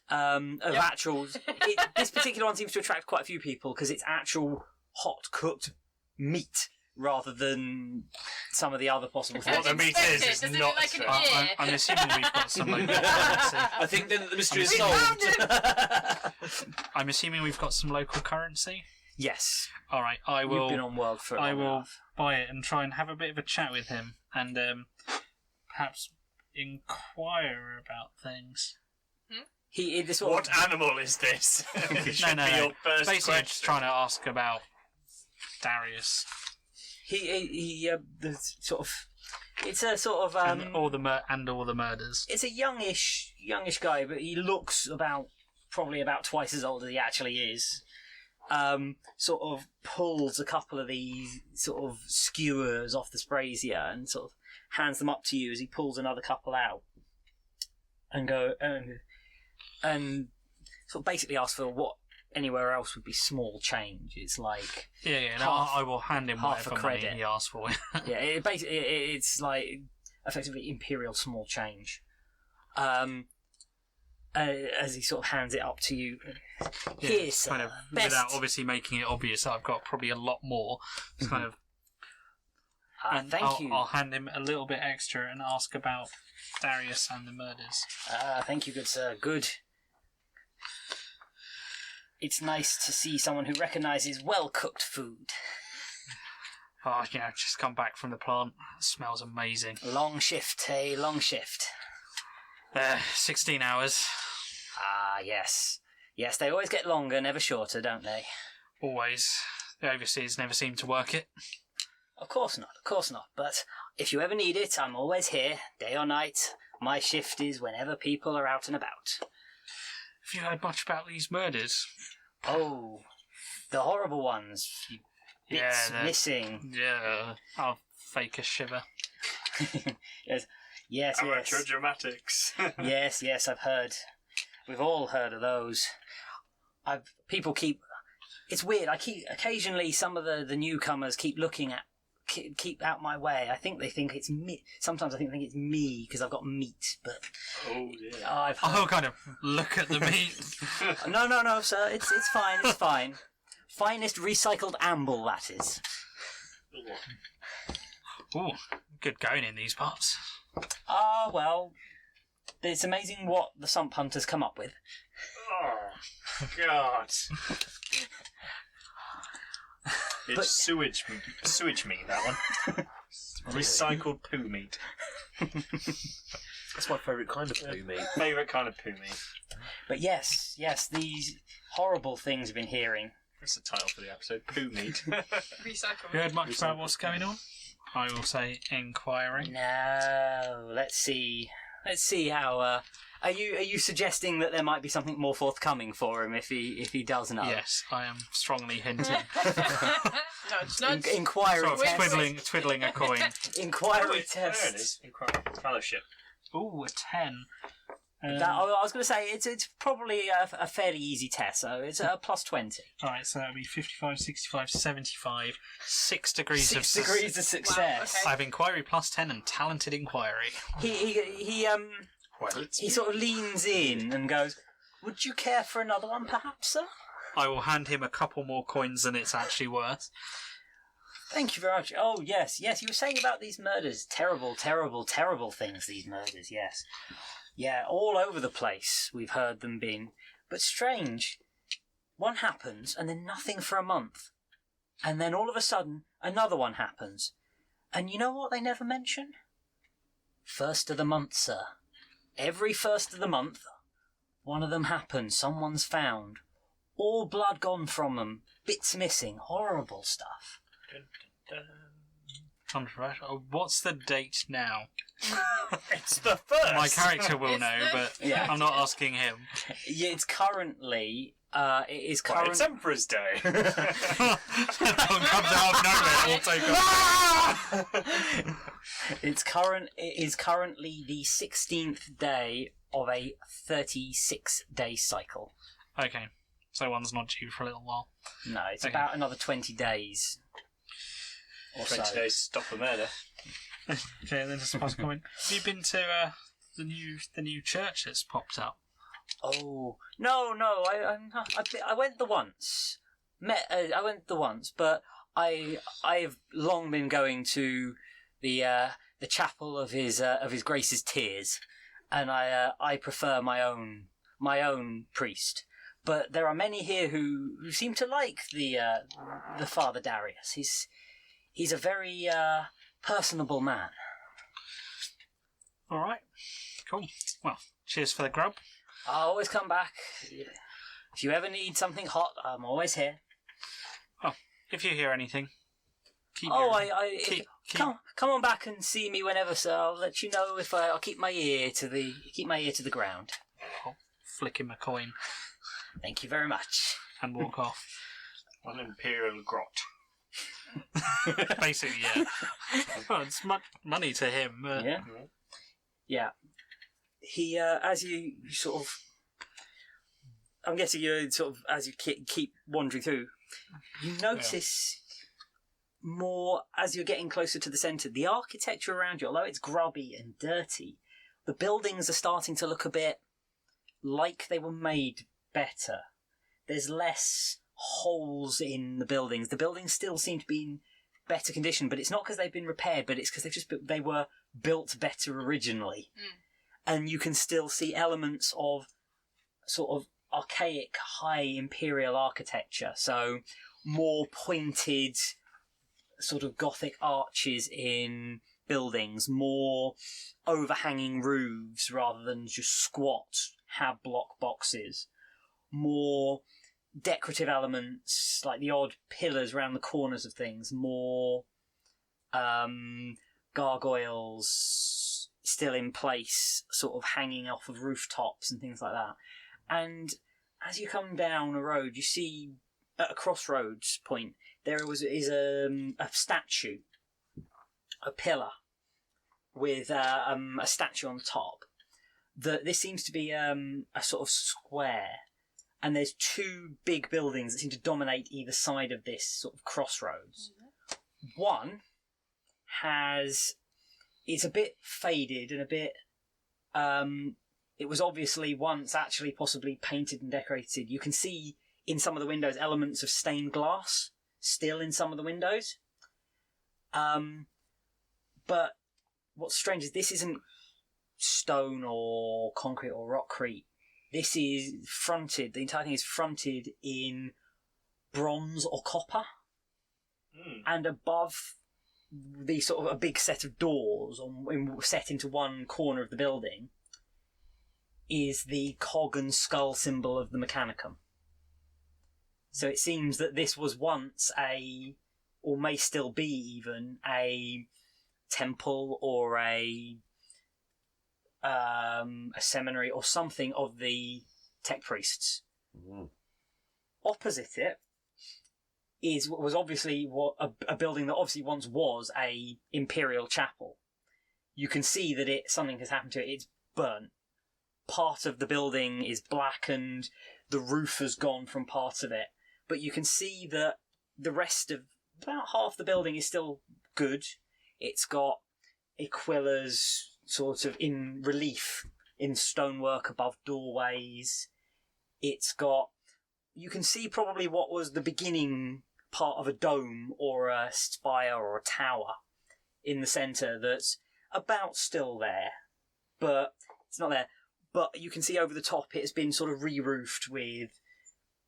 [SPEAKER 1] This particular one seems to attract quite a few people because it's actual hot cooked meat rather than some of the other possible things.
[SPEAKER 4] What the meat
[SPEAKER 3] Does
[SPEAKER 4] is
[SPEAKER 3] it look
[SPEAKER 4] not
[SPEAKER 3] like an
[SPEAKER 4] so-
[SPEAKER 3] ear?
[SPEAKER 2] I'm assuming we've got some local currency.
[SPEAKER 5] I think then the mystery is
[SPEAKER 3] We found
[SPEAKER 5] solved.
[SPEAKER 2] I'm assuming we've got some local currency.
[SPEAKER 1] Yes,
[SPEAKER 2] All right, I
[SPEAKER 1] you've
[SPEAKER 2] will.
[SPEAKER 1] been on World for
[SPEAKER 2] I
[SPEAKER 1] long
[SPEAKER 2] will
[SPEAKER 1] enough.
[SPEAKER 2] buy it and try and have a bit of a chat with him, and perhaps inquire about things.
[SPEAKER 4] What animal is this? Should
[SPEAKER 2] No.
[SPEAKER 4] be your first
[SPEAKER 2] Basically, I'm
[SPEAKER 4] question.
[SPEAKER 2] just trying to ask about Darius
[SPEAKER 1] The sort of. It's a sort of
[SPEAKER 2] and all the murders.
[SPEAKER 1] It's a youngish guy, but he looks probably about twice as old as he actually is. Sort of pulls a couple of these sort of skewers off the brazier and sort of hands them up to you as he pulls another couple out, and sort of basically asks for what anywhere else would be small change. It's like
[SPEAKER 2] I will hand him
[SPEAKER 1] half a
[SPEAKER 2] whatever money
[SPEAKER 1] credit.
[SPEAKER 2] he asks for.
[SPEAKER 1] yeah, it's like effectively imperial small change. As he sort of hands it up to you, here's sir,
[SPEAKER 2] kind of
[SPEAKER 1] best.
[SPEAKER 2] without obviously making it obvious that I've got probably a lot more. It's kind of. And
[SPEAKER 1] thank you.
[SPEAKER 2] I'll hand him a little bit extra and ask about Darius and the murders.
[SPEAKER 1] Thank you, good sir. Good. It's nice to see someone who recognises well-cooked food.
[SPEAKER 2] Oh, just come back from the plant. It smells amazing.
[SPEAKER 1] Long shift, hey, long shift.
[SPEAKER 2] 16 hours.
[SPEAKER 1] Ah, yes. Yes, they always get longer, never shorter, don't they?
[SPEAKER 2] Always. The overseers never seem to work it.
[SPEAKER 1] Of course not, but if you ever need it, I'm always here, day or night. My shift is whenever people are out and about.
[SPEAKER 2] Have you heard much about these murders?
[SPEAKER 1] Oh, the horrible ones. Bits missing.
[SPEAKER 2] Yeah, I'll fake a shiver.
[SPEAKER 1] Yes.
[SPEAKER 4] Amateur dramatics.
[SPEAKER 1] yes, I've heard. We've all heard of those. People keep... It's weird, occasionally some of the newcomers keep looking at... Keep out my way. I think they think it's me. Sometimes I think it's me because I've got meat, but...
[SPEAKER 4] Oh, yeah.
[SPEAKER 2] I'll kind of look at the meat.
[SPEAKER 1] No, sir. It's fine, it's fine. Finest recycled amble, that is.
[SPEAKER 2] Ooh, good going in these parts.
[SPEAKER 1] Well, it's amazing what the sump hunters come up with.
[SPEAKER 4] Oh, God. It's sewage meat, that one. Recycled poo meat.
[SPEAKER 5] That's my favourite kind of poo meat.
[SPEAKER 4] Favourite kind of poo meat.
[SPEAKER 1] But yes, these horrible things we've been hearing.
[SPEAKER 4] That's the title for the episode, poo meat.
[SPEAKER 3] Recycle.
[SPEAKER 2] Have you heard much about what's going on? I will say inquiring.
[SPEAKER 1] No, let's see how... Are you suggesting that there might be something more forthcoming for him if he does know?
[SPEAKER 2] Yes, I am strongly hinting.
[SPEAKER 3] Nudge.
[SPEAKER 1] Inquiry
[SPEAKER 2] Sort of
[SPEAKER 1] test.
[SPEAKER 2] twiddling a coin.
[SPEAKER 1] Inquiry
[SPEAKER 4] There it
[SPEAKER 1] test.
[SPEAKER 4] is. Fellowship.
[SPEAKER 2] Ooh, a 10.
[SPEAKER 1] I was going to say it's probably a fairly easy test, so it's a plus 20.
[SPEAKER 2] Alright, so that'll be 55, 65, 75, 6 degrees
[SPEAKER 1] 6
[SPEAKER 2] of
[SPEAKER 1] degrees of success.
[SPEAKER 3] Wow, okay.
[SPEAKER 2] I have inquiry plus 10 and talented inquiry.
[SPEAKER 1] He sort of leans in and goes, "Would you care for another one, perhaps, sir?"
[SPEAKER 2] I will hand him a couple more coins than it's actually worth.
[SPEAKER 1] Thank you very much. Oh, yes. You were saying about these murders. Terrible, terrible, terrible things, these murders, yes. Yeah, all over the place we've heard them being. But strange. One happens, and then nothing for a month. And then all of a sudden, another one happens. And you know what they never mention? First of the month, sir. Every first of the month, one of them happens. Someone's found. All blood gone from them. Bits missing. Horrible stuff.
[SPEAKER 2] Controversial. What's the date now?
[SPEAKER 4] It's the first!
[SPEAKER 2] My character will
[SPEAKER 3] It's
[SPEAKER 2] know,
[SPEAKER 3] the-
[SPEAKER 2] but
[SPEAKER 1] Yeah.
[SPEAKER 2] I'm not asking him.
[SPEAKER 1] Yeah, it's currently... it is
[SPEAKER 4] Well,
[SPEAKER 1] current...
[SPEAKER 4] it's Emperor's Day.
[SPEAKER 2] Someone comes out of nowhere, we'll take off.
[SPEAKER 1] It is currently the 16th day of a 36-day cycle.
[SPEAKER 2] Okay, so one's not due for a little while.
[SPEAKER 1] No, it's
[SPEAKER 2] Okay.
[SPEAKER 1] about another 20 days. Or
[SPEAKER 4] 20
[SPEAKER 1] so.
[SPEAKER 4] days to stop a murder.
[SPEAKER 2] Okay, then just pass a comment. Have you been to the new church that's popped up?
[SPEAKER 1] Oh no! I went the once. I went the once, but I've long been going to the chapel of his Grace's Tears, and I prefer my own priest. But there are many here who seem to like the Father Darius. He's a very personable man.
[SPEAKER 2] All right, cool. Well, cheers for the grub.
[SPEAKER 1] I'll always come back. If you ever need something hot, I'm always here.
[SPEAKER 2] Oh, if you hear anything, keep
[SPEAKER 1] Oh,
[SPEAKER 2] your- keep-
[SPEAKER 1] come on back and see me whenever, sir. I'll let you know if I'll keep my ear to the ground.
[SPEAKER 2] I'll flick him a coin
[SPEAKER 1] Thank you very much.
[SPEAKER 2] and walk off.
[SPEAKER 4] An imperial grot.
[SPEAKER 2] Basically, yeah. Well, it's money to him.
[SPEAKER 1] Yeah. He, as you sort of, I'm guessing you sort of, as you keep wandering through, you notice more as you're getting closer to the centre. The architecture around you, although it's grubby and dirty, the buildings are starting to look a bit like they were made better. There's less holes in the buildings. The buildings still seem to be in better condition, but it's not because they've been repaired, but it's because they were built better originally. And you can still see elements of sort of archaic high imperial architecture. So more pointed sort of Gothic arches in buildings, more overhanging roofs rather than just squat hab block boxes, more decorative elements, like the odd pillars around the corners of things, more gargoyles still in place, sort of hanging off of rooftops and things like that. And as you come down a road, you see at a crossroads point there is a statue, a pillar with a statue on top. This seems to be a sort of square, and there's two big buildings that seem to dominate either side of this sort of crossroads. One it's a bit faded and a bit it was obviously once actually possibly painted and decorated. You can see in some of the windows elements of stained glass still in some of the windows. But what's strange is this isn't stone or concrete or rockcrete. This is fronted, the entire thing is fronted in bronze or copper. And above the sort of a big set of doors set into one corner of the building is the cog and skull symbol of the Mechanicum. So it seems that this was once or may still be even, a temple or a seminary or something of the tech priests. Opposite it was obviously a building that obviously once was a imperial chapel. You can see that something has happened to it. It's burnt. Part of the building is blackened. The roof has gone from part of it. But you can see that the rest of about half the building is still good. It's got Aquila's sort of in relief in stonework above doorways. It's got, you can see probably what was the beginning part of a dome or a spire or a tower in the centre that's about still there, but it's not there. But you can see over the top it has been sort of re-roofed with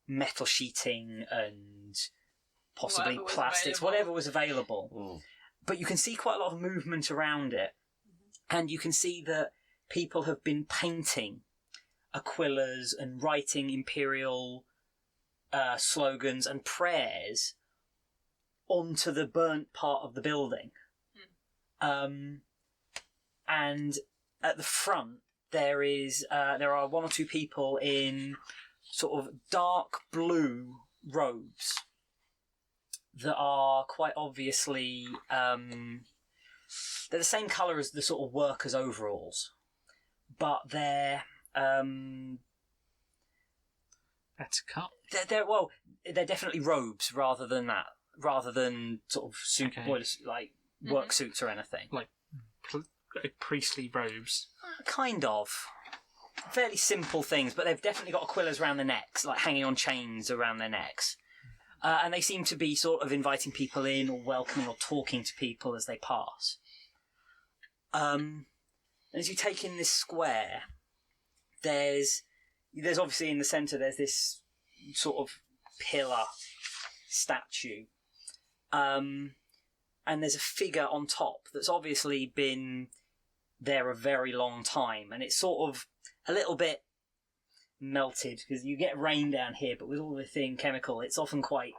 [SPEAKER 1] metal sheeting and possibly plastics, whatever was available. But you can see quite a lot of movement around it. And you can see that people have been painting Aquilas and writing imperial slogans and prayers onto the burnt part of the building. And at the front there are one or two people in sort of dark blue robes that are quite obviously they're the same colour as the sort of workers' overalls, but they're they're definitely robes rather than sort of suit boilers, like work suits or anything.
[SPEAKER 2] Like priestly robes.
[SPEAKER 1] Kind of. Fairly simple things, but they've definitely got Aquilas around their necks, like hanging on chains around their necks. And they seem to be sort of inviting people in or welcoming or talking to people as they pass. As you take in this square, there's obviously in the centre there's this sort of pillar statue. And there's a figure on top that's obviously been there a very long time, and it's sort of a little bit melted because you get rain down here, but with all the thing chemical, it's often quite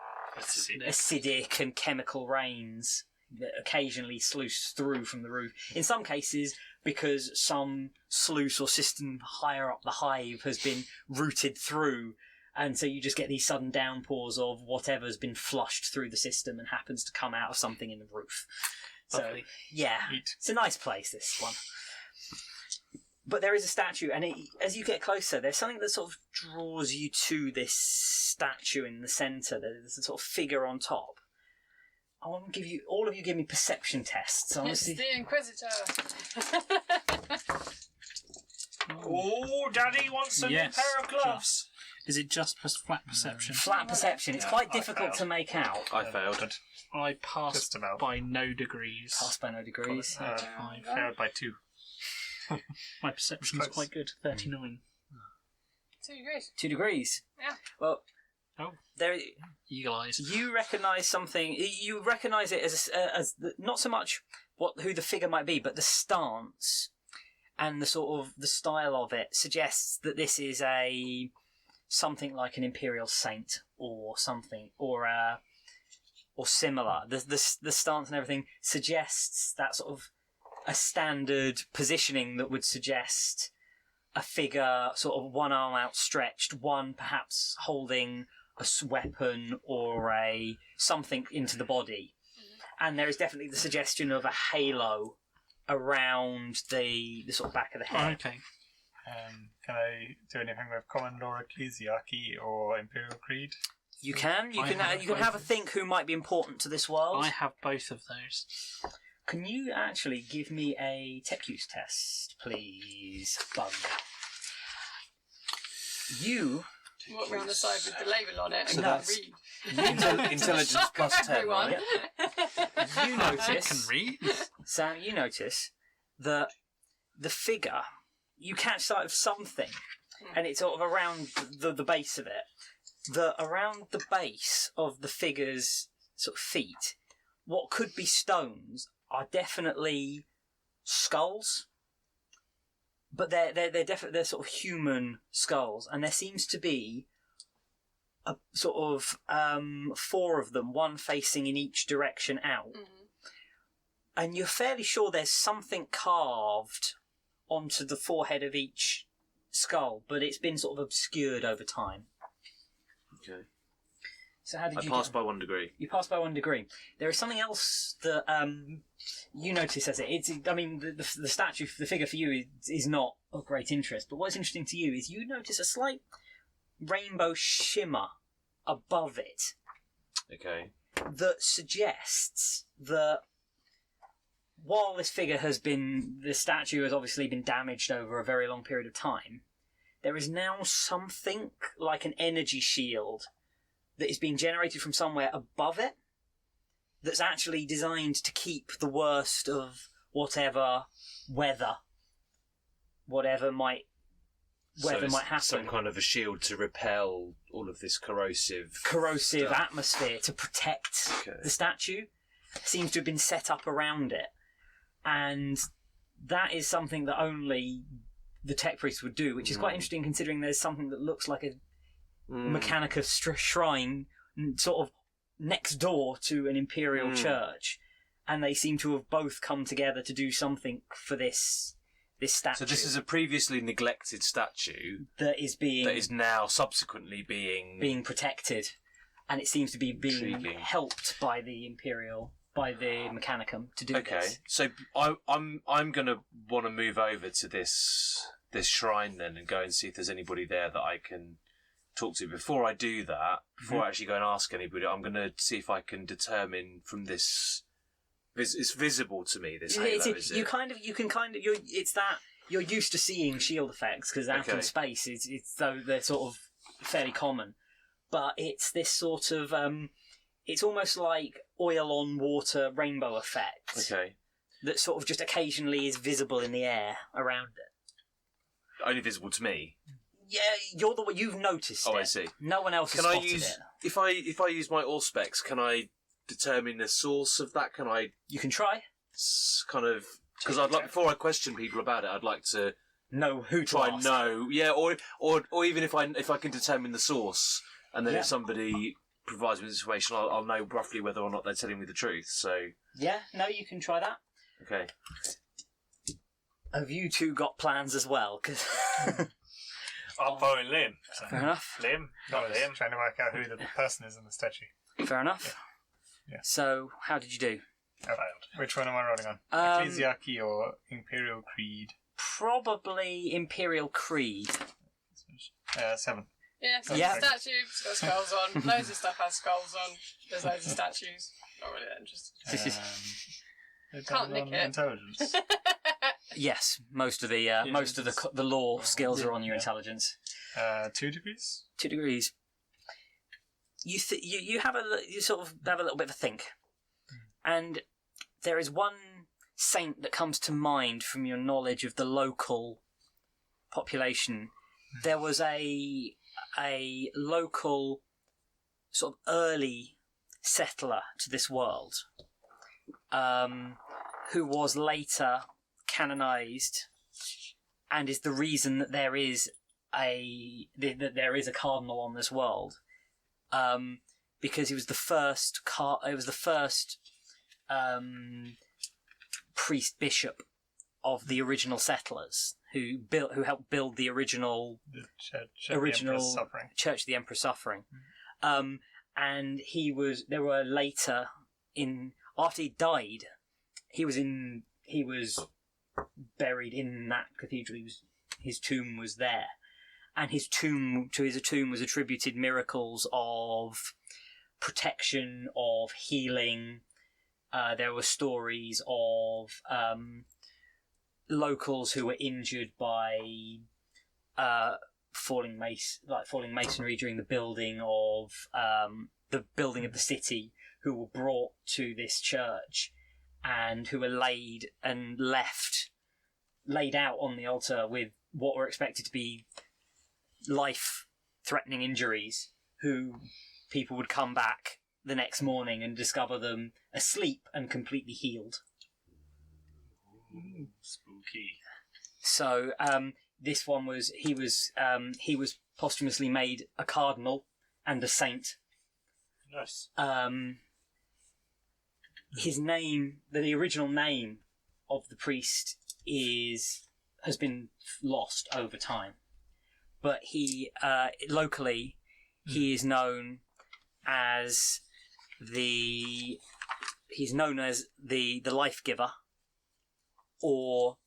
[SPEAKER 1] acidic and chemical rains that occasionally sluice through from the roof. In some cases, because some sluice or system higher up the hive has been routed through, and so you just get these sudden downpours of whatever's been flushed through the system and happens to come out of something in the roof. So, yeah, it's a nice place, this one. But there is a statue, and as you get closer, there's something that sort of draws you to this statue in the centre. There's a sort of figure on top. I want to give you, all of you give me perception tests.
[SPEAKER 3] It's the Inquisitor.
[SPEAKER 4] Oh, Daddy wants a new pair of gloves.
[SPEAKER 2] Is it just flat perception?
[SPEAKER 1] Flat perception. It's quite difficult to make out.
[SPEAKER 5] I failed.
[SPEAKER 2] I passed by no degrees.
[SPEAKER 1] Passed by no degrees.
[SPEAKER 2] I
[SPEAKER 6] Failed by 2.
[SPEAKER 2] My perception's quite good. 39.
[SPEAKER 3] 2 degrees.
[SPEAKER 1] 2 degrees.
[SPEAKER 3] Yeah.
[SPEAKER 1] Well, there.
[SPEAKER 2] Eagle eyes.
[SPEAKER 1] You recognise something. You recognise it as not so much who the figure might be, but the stance and the sort of the style of it suggests that this is a something like an imperial saint or something, or similar. The stance and everything suggests that sort of a standard positioning that would suggest a figure, sort of one arm outstretched, one perhaps holding a weapon or something into the body. And there is definitely the suggestion of a halo around the sort of back of the head.
[SPEAKER 2] Okay.
[SPEAKER 6] Can I do anything with Common Law Ecclesiarchy or Imperial Creed?
[SPEAKER 1] You can have a think who might be important to this world.
[SPEAKER 2] I have both of those.
[SPEAKER 1] Can you actually give me a tech use test, please, Bug? You
[SPEAKER 3] Walk around the side with the label on it
[SPEAKER 5] So
[SPEAKER 3] and
[SPEAKER 5] that's-
[SPEAKER 3] read.
[SPEAKER 5] Intelligence plus 10,
[SPEAKER 3] Everyone.
[SPEAKER 5] right?
[SPEAKER 1] you
[SPEAKER 2] I
[SPEAKER 1] notice,
[SPEAKER 2] can read.
[SPEAKER 1] Sam, you notice that the figure, you catch sight of something, and it's sort of around the base of it. Around the base of the figure's sort of feet, what could be stones are definitely skulls, but they're sort of human skulls, and there seems to be a sort of 4 of them, one facing in each direction out.
[SPEAKER 3] Mhm.
[SPEAKER 1] And you're fairly sure there's something carved onto the forehead of each skull, but it's been sort of obscured over time.
[SPEAKER 5] Okay.
[SPEAKER 1] So how did
[SPEAKER 5] I
[SPEAKER 1] you
[SPEAKER 5] passed by 1 degree.
[SPEAKER 1] You passed by 1 degree. There is something else that you notice as the statue, the figure for you is not of great interest, but what's interesting to you is you notice a slight rainbow shimmer above it
[SPEAKER 5] Okay.
[SPEAKER 1] that suggests that while this figure the statue has obviously been damaged over a very long period of time, there is now something like an energy shield that is being generated from somewhere above it that's actually designed to keep the worst of whatever might happen.
[SPEAKER 5] Some kind of a shield to repel all of this corrosive
[SPEAKER 1] Corrosive
[SPEAKER 5] stuff.
[SPEAKER 1] atmosphere to protect
[SPEAKER 5] Okay.
[SPEAKER 1] the statue seems to have been set up around it, and that is something that only the tech priest would do, which is quite interesting considering there's something that looks like a Mechanica shrine sort of next door to an imperial church, and they seem to have both come together to do something for this statue.
[SPEAKER 5] So this is a previously neglected statue
[SPEAKER 1] that is
[SPEAKER 5] now subsequently
[SPEAKER 1] being protected, and it seems to be being
[SPEAKER 5] Intriguing.
[SPEAKER 1] helped by the Mechanicum to do
[SPEAKER 5] Okay,
[SPEAKER 1] this.
[SPEAKER 5] so I'm gonna want to move over to this shrine then and go and see if there's anybody there that I can talk to. Before I do that, before I actually go and ask anybody, I'm going to see if I can determine from this. It's visible to me. This halo, is it?
[SPEAKER 1] You're used to seeing shield effects because out in space, though they're sort of fairly common, but it's this sort of it's almost like oil on water rainbow effect.
[SPEAKER 5] Okay.
[SPEAKER 1] That sort of just occasionally is visible in the air around it.
[SPEAKER 5] Only visible to me.
[SPEAKER 1] Yeah, you're the one. You've noticed it.
[SPEAKER 5] Oh, I see.
[SPEAKER 1] No one else has
[SPEAKER 5] Can I
[SPEAKER 1] spotted
[SPEAKER 5] use
[SPEAKER 1] it.
[SPEAKER 5] if I use my Auspex? Can I determine the source of that? Can I
[SPEAKER 1] You can try.
[SPEAKER 5] kind of because I'd like before I question people about it, I'd like to
[SPEAKER 1] Know who to
[SPEAKER 5] try and
[SPEAKER 1] ask.
[SPEAKER 5] know. Yeah, or even if I can determine the source, and then
[SPEAKER 1] Yeah.
[SPEAKER 5] if somebody provides me with information, I'll know roughly whether or not they're telling me the truth. So
[SPEAKER 1] Yeah, no, you can try that.
[SPEAKER 5] okay.
[SPEAKER 1] Have you two got plans as well? 'Cause
[SPEAKER 4] I'm following Liam. So.
[SPEAKER 1] fair enough.
[SPEAKER 4] Liam, not
[SPEAKER 6] I was
[SPEAKER 4] Liam.
[SPEAKER 6] trying to work out who the person is in the statue.
[SPEAKER 1] Fair enough.
[SPEAKER 6] Yeah.
[SPEAKER 1] So, how did you do?
[SPEAKER 6] Which one am I rolling on? Ecclesiarchy or Imperial Creed?
[SPEAKER 1] Probably Imperial Creed.
[SPEAKER 6] 7.
[SPEAKER 3] Yeah, so
[SPEAKER 1] Yeah.
[SPEAKER 3] the statue's got skulls on. Loads of stuff has skulls on. There's loads of statues. Not really that interested. Can't nick it.
[SPEAKER 6] Intelligence.
[SPEAKER 1] Yes, most of the law skills are on your intelligence.
[SPEAKER 6] 2 degrees?
[SPEAKER 1] 2 degrees. You sort of have a little bit of a think, and there is one saint that comes to mind from your knowledge of the local population. There was a local sort of early settler to this world, who was later canonized, and is the reason that there is that there is a cardinal on this world, because he was the first priest bishop of the original settlers who helped build the original Church of the Emperor Suffering. And there were later after he died, he was buried in that cathedral. His tomb was there, and his tomb was attributed miracles of protection, of healing. There were stories of locals who were injured by falling masonry during the building of the city, who were brought to this church and who were laid out on the altar with what were expected to be life-threatening injuries, who people would come back the next morning and discover them asleep and completely healed.
[SPEAKER 4] Spooky.
[SPEAKER 1] So this one was he was posthumously made a cardinal and a saint.
[SPEAKER 4] Nice.
[SPEAKER 1] His name, the original name of the priest, has been lost over time, but he locally he is known as the life giver, or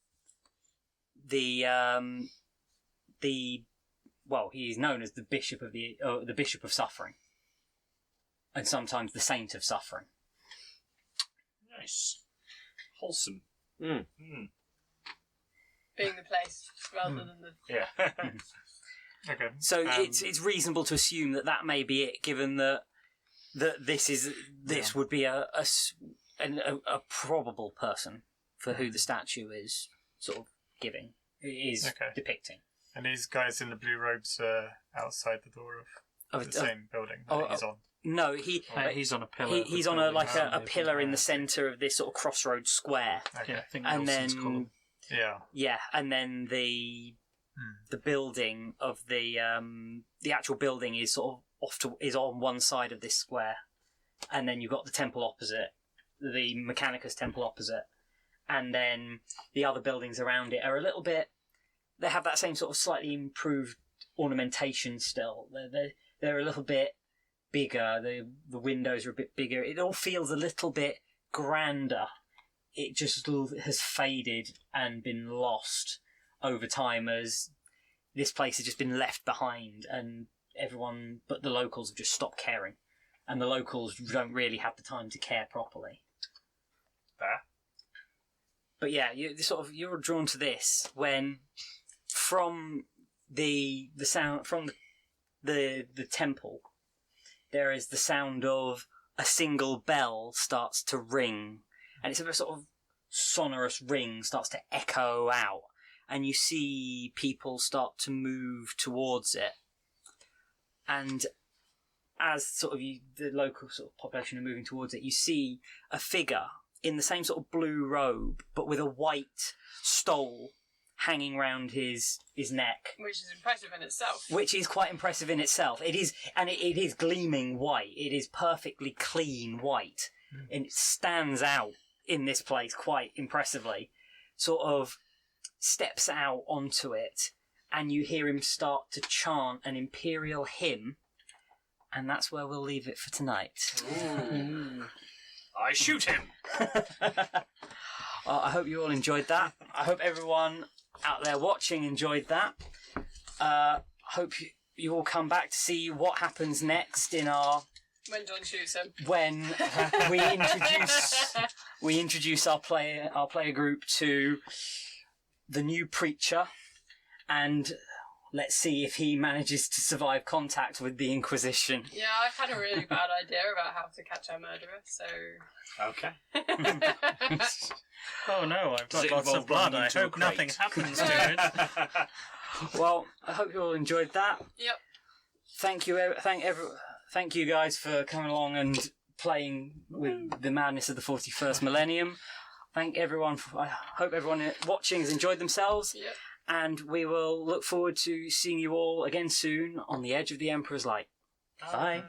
[SPEAKER 1] he's known as the bishop of the bishop of suffering, and sometimes the saint of suffering.
[SPEAKER 4] Nice. Wholesome.
[SPEAKER 5] Mm.
[SPEAKER 4] Mm.
[SPEAKER 3] Being the place rather than the...
[SPEAKER 4] Yeah.
[SPEAKER 6] Okay.
[SPEAKER 1] So it's reasonable to assume that may be it, given that this would be a probable person for who the statue is sort of depicting.
[SPEAKER 6] And these guys in the blue robes are outside the door of the same building that he's on.
[SPEAKER 1] No, he's
[SPEAKER 2] on a pillar.
[SPEAKER 1] He's on a pillar in the centre of this sort of crossroads square.
[SPEAKER 6] Okay.
[SPEAKER 2] Yeah, I think
[SPEAKER 1] And
[SPEAKER 2] Wilson's
[SPEAKER 1] then-
[SPEAKER 2] called him.
[SPEAKER 1] Yeah, and then the building of the actual building is sort of is on one side of this square, and then you've got the temple opposite, the Mechanicus temple opposite, and then the other buildings around it are a little bit. They have that same sort of slightly improved ornamentation still. They're a little bit bigger. The windows are a bit bigger. It all feels a little bit grander. It just has faded and been lost over time, as this place has just been left behind, and everyone but the locals have just stopped caring, and the locals don't really have the time to care properly.
[SPEAKER 4] Fair.
[SPEAKER 1] But yeah, you're drawn to this when from the sound from the temple, there is the sound of a single bell starts to ring, and it's a sort of sonorous ring starts to echo out, and you see people start to move towards it. And as sort of the local sort of population are moving towards it, you see a figure in the same sort of blue robe, but with a white stole hanging round his neck.
[SPEAKER 3] Which is impressive in itself.
[SPEAKER 1] Which is quite impressive in itself. It is, and it is gleaming white. It is perfectly clean white, and it stands out in this place quite impressively. Sort of steps out onto it, and you hear him start to chant an imperial hymn, and that's where we'll leave it for tonight.
[SPEAKER 4] I shoot him.
[SPEAKER 1] I hope you all enjoyed that. I hope everyone out there watching enjoyed that. Hope you all come back to see what happens next in our...
[SPEAKER 3] When John shoots him.
[SPEAKER 1] When we introduce our player group to the new preacher, and let's see if he manages to survive contact with the Inquisition.
[SPEAKER 3] Yeah, I've had a really bad idea about how to catch our murderer, so...
[SPEAKER 4] Okay.
[SPEAKER 6] Oh no, I've
[SPEAKER 5] Does
[SPEAKER 6] got
[SPEAKER 5] it
[SPEAKER 6] lots of
[SPEAKER 5] involve
[SPEAKER 6] blood.
[SPEAKER 5] running
[SPEAKER 6] I
[SPEAKER 5] into a
[SPEAKER 6] hope nothing
[SPEAKER 5] crate?
[SPEAKER 6] happens to it.
[SPEAKER 1] Well, I hope you all enjoyed that.
[SPEAKER 3] Yep.
[SPEAKER 1] Thank you guys for coming along and playing with the madness of the 41st millennium. I hope everyone watching has enjoyed themselves.
[SPEAKER 3] Yep.
[SPEAKER 1] and we will look forward to seeing you all again soon on the edge of the Emperor's Light. Bye.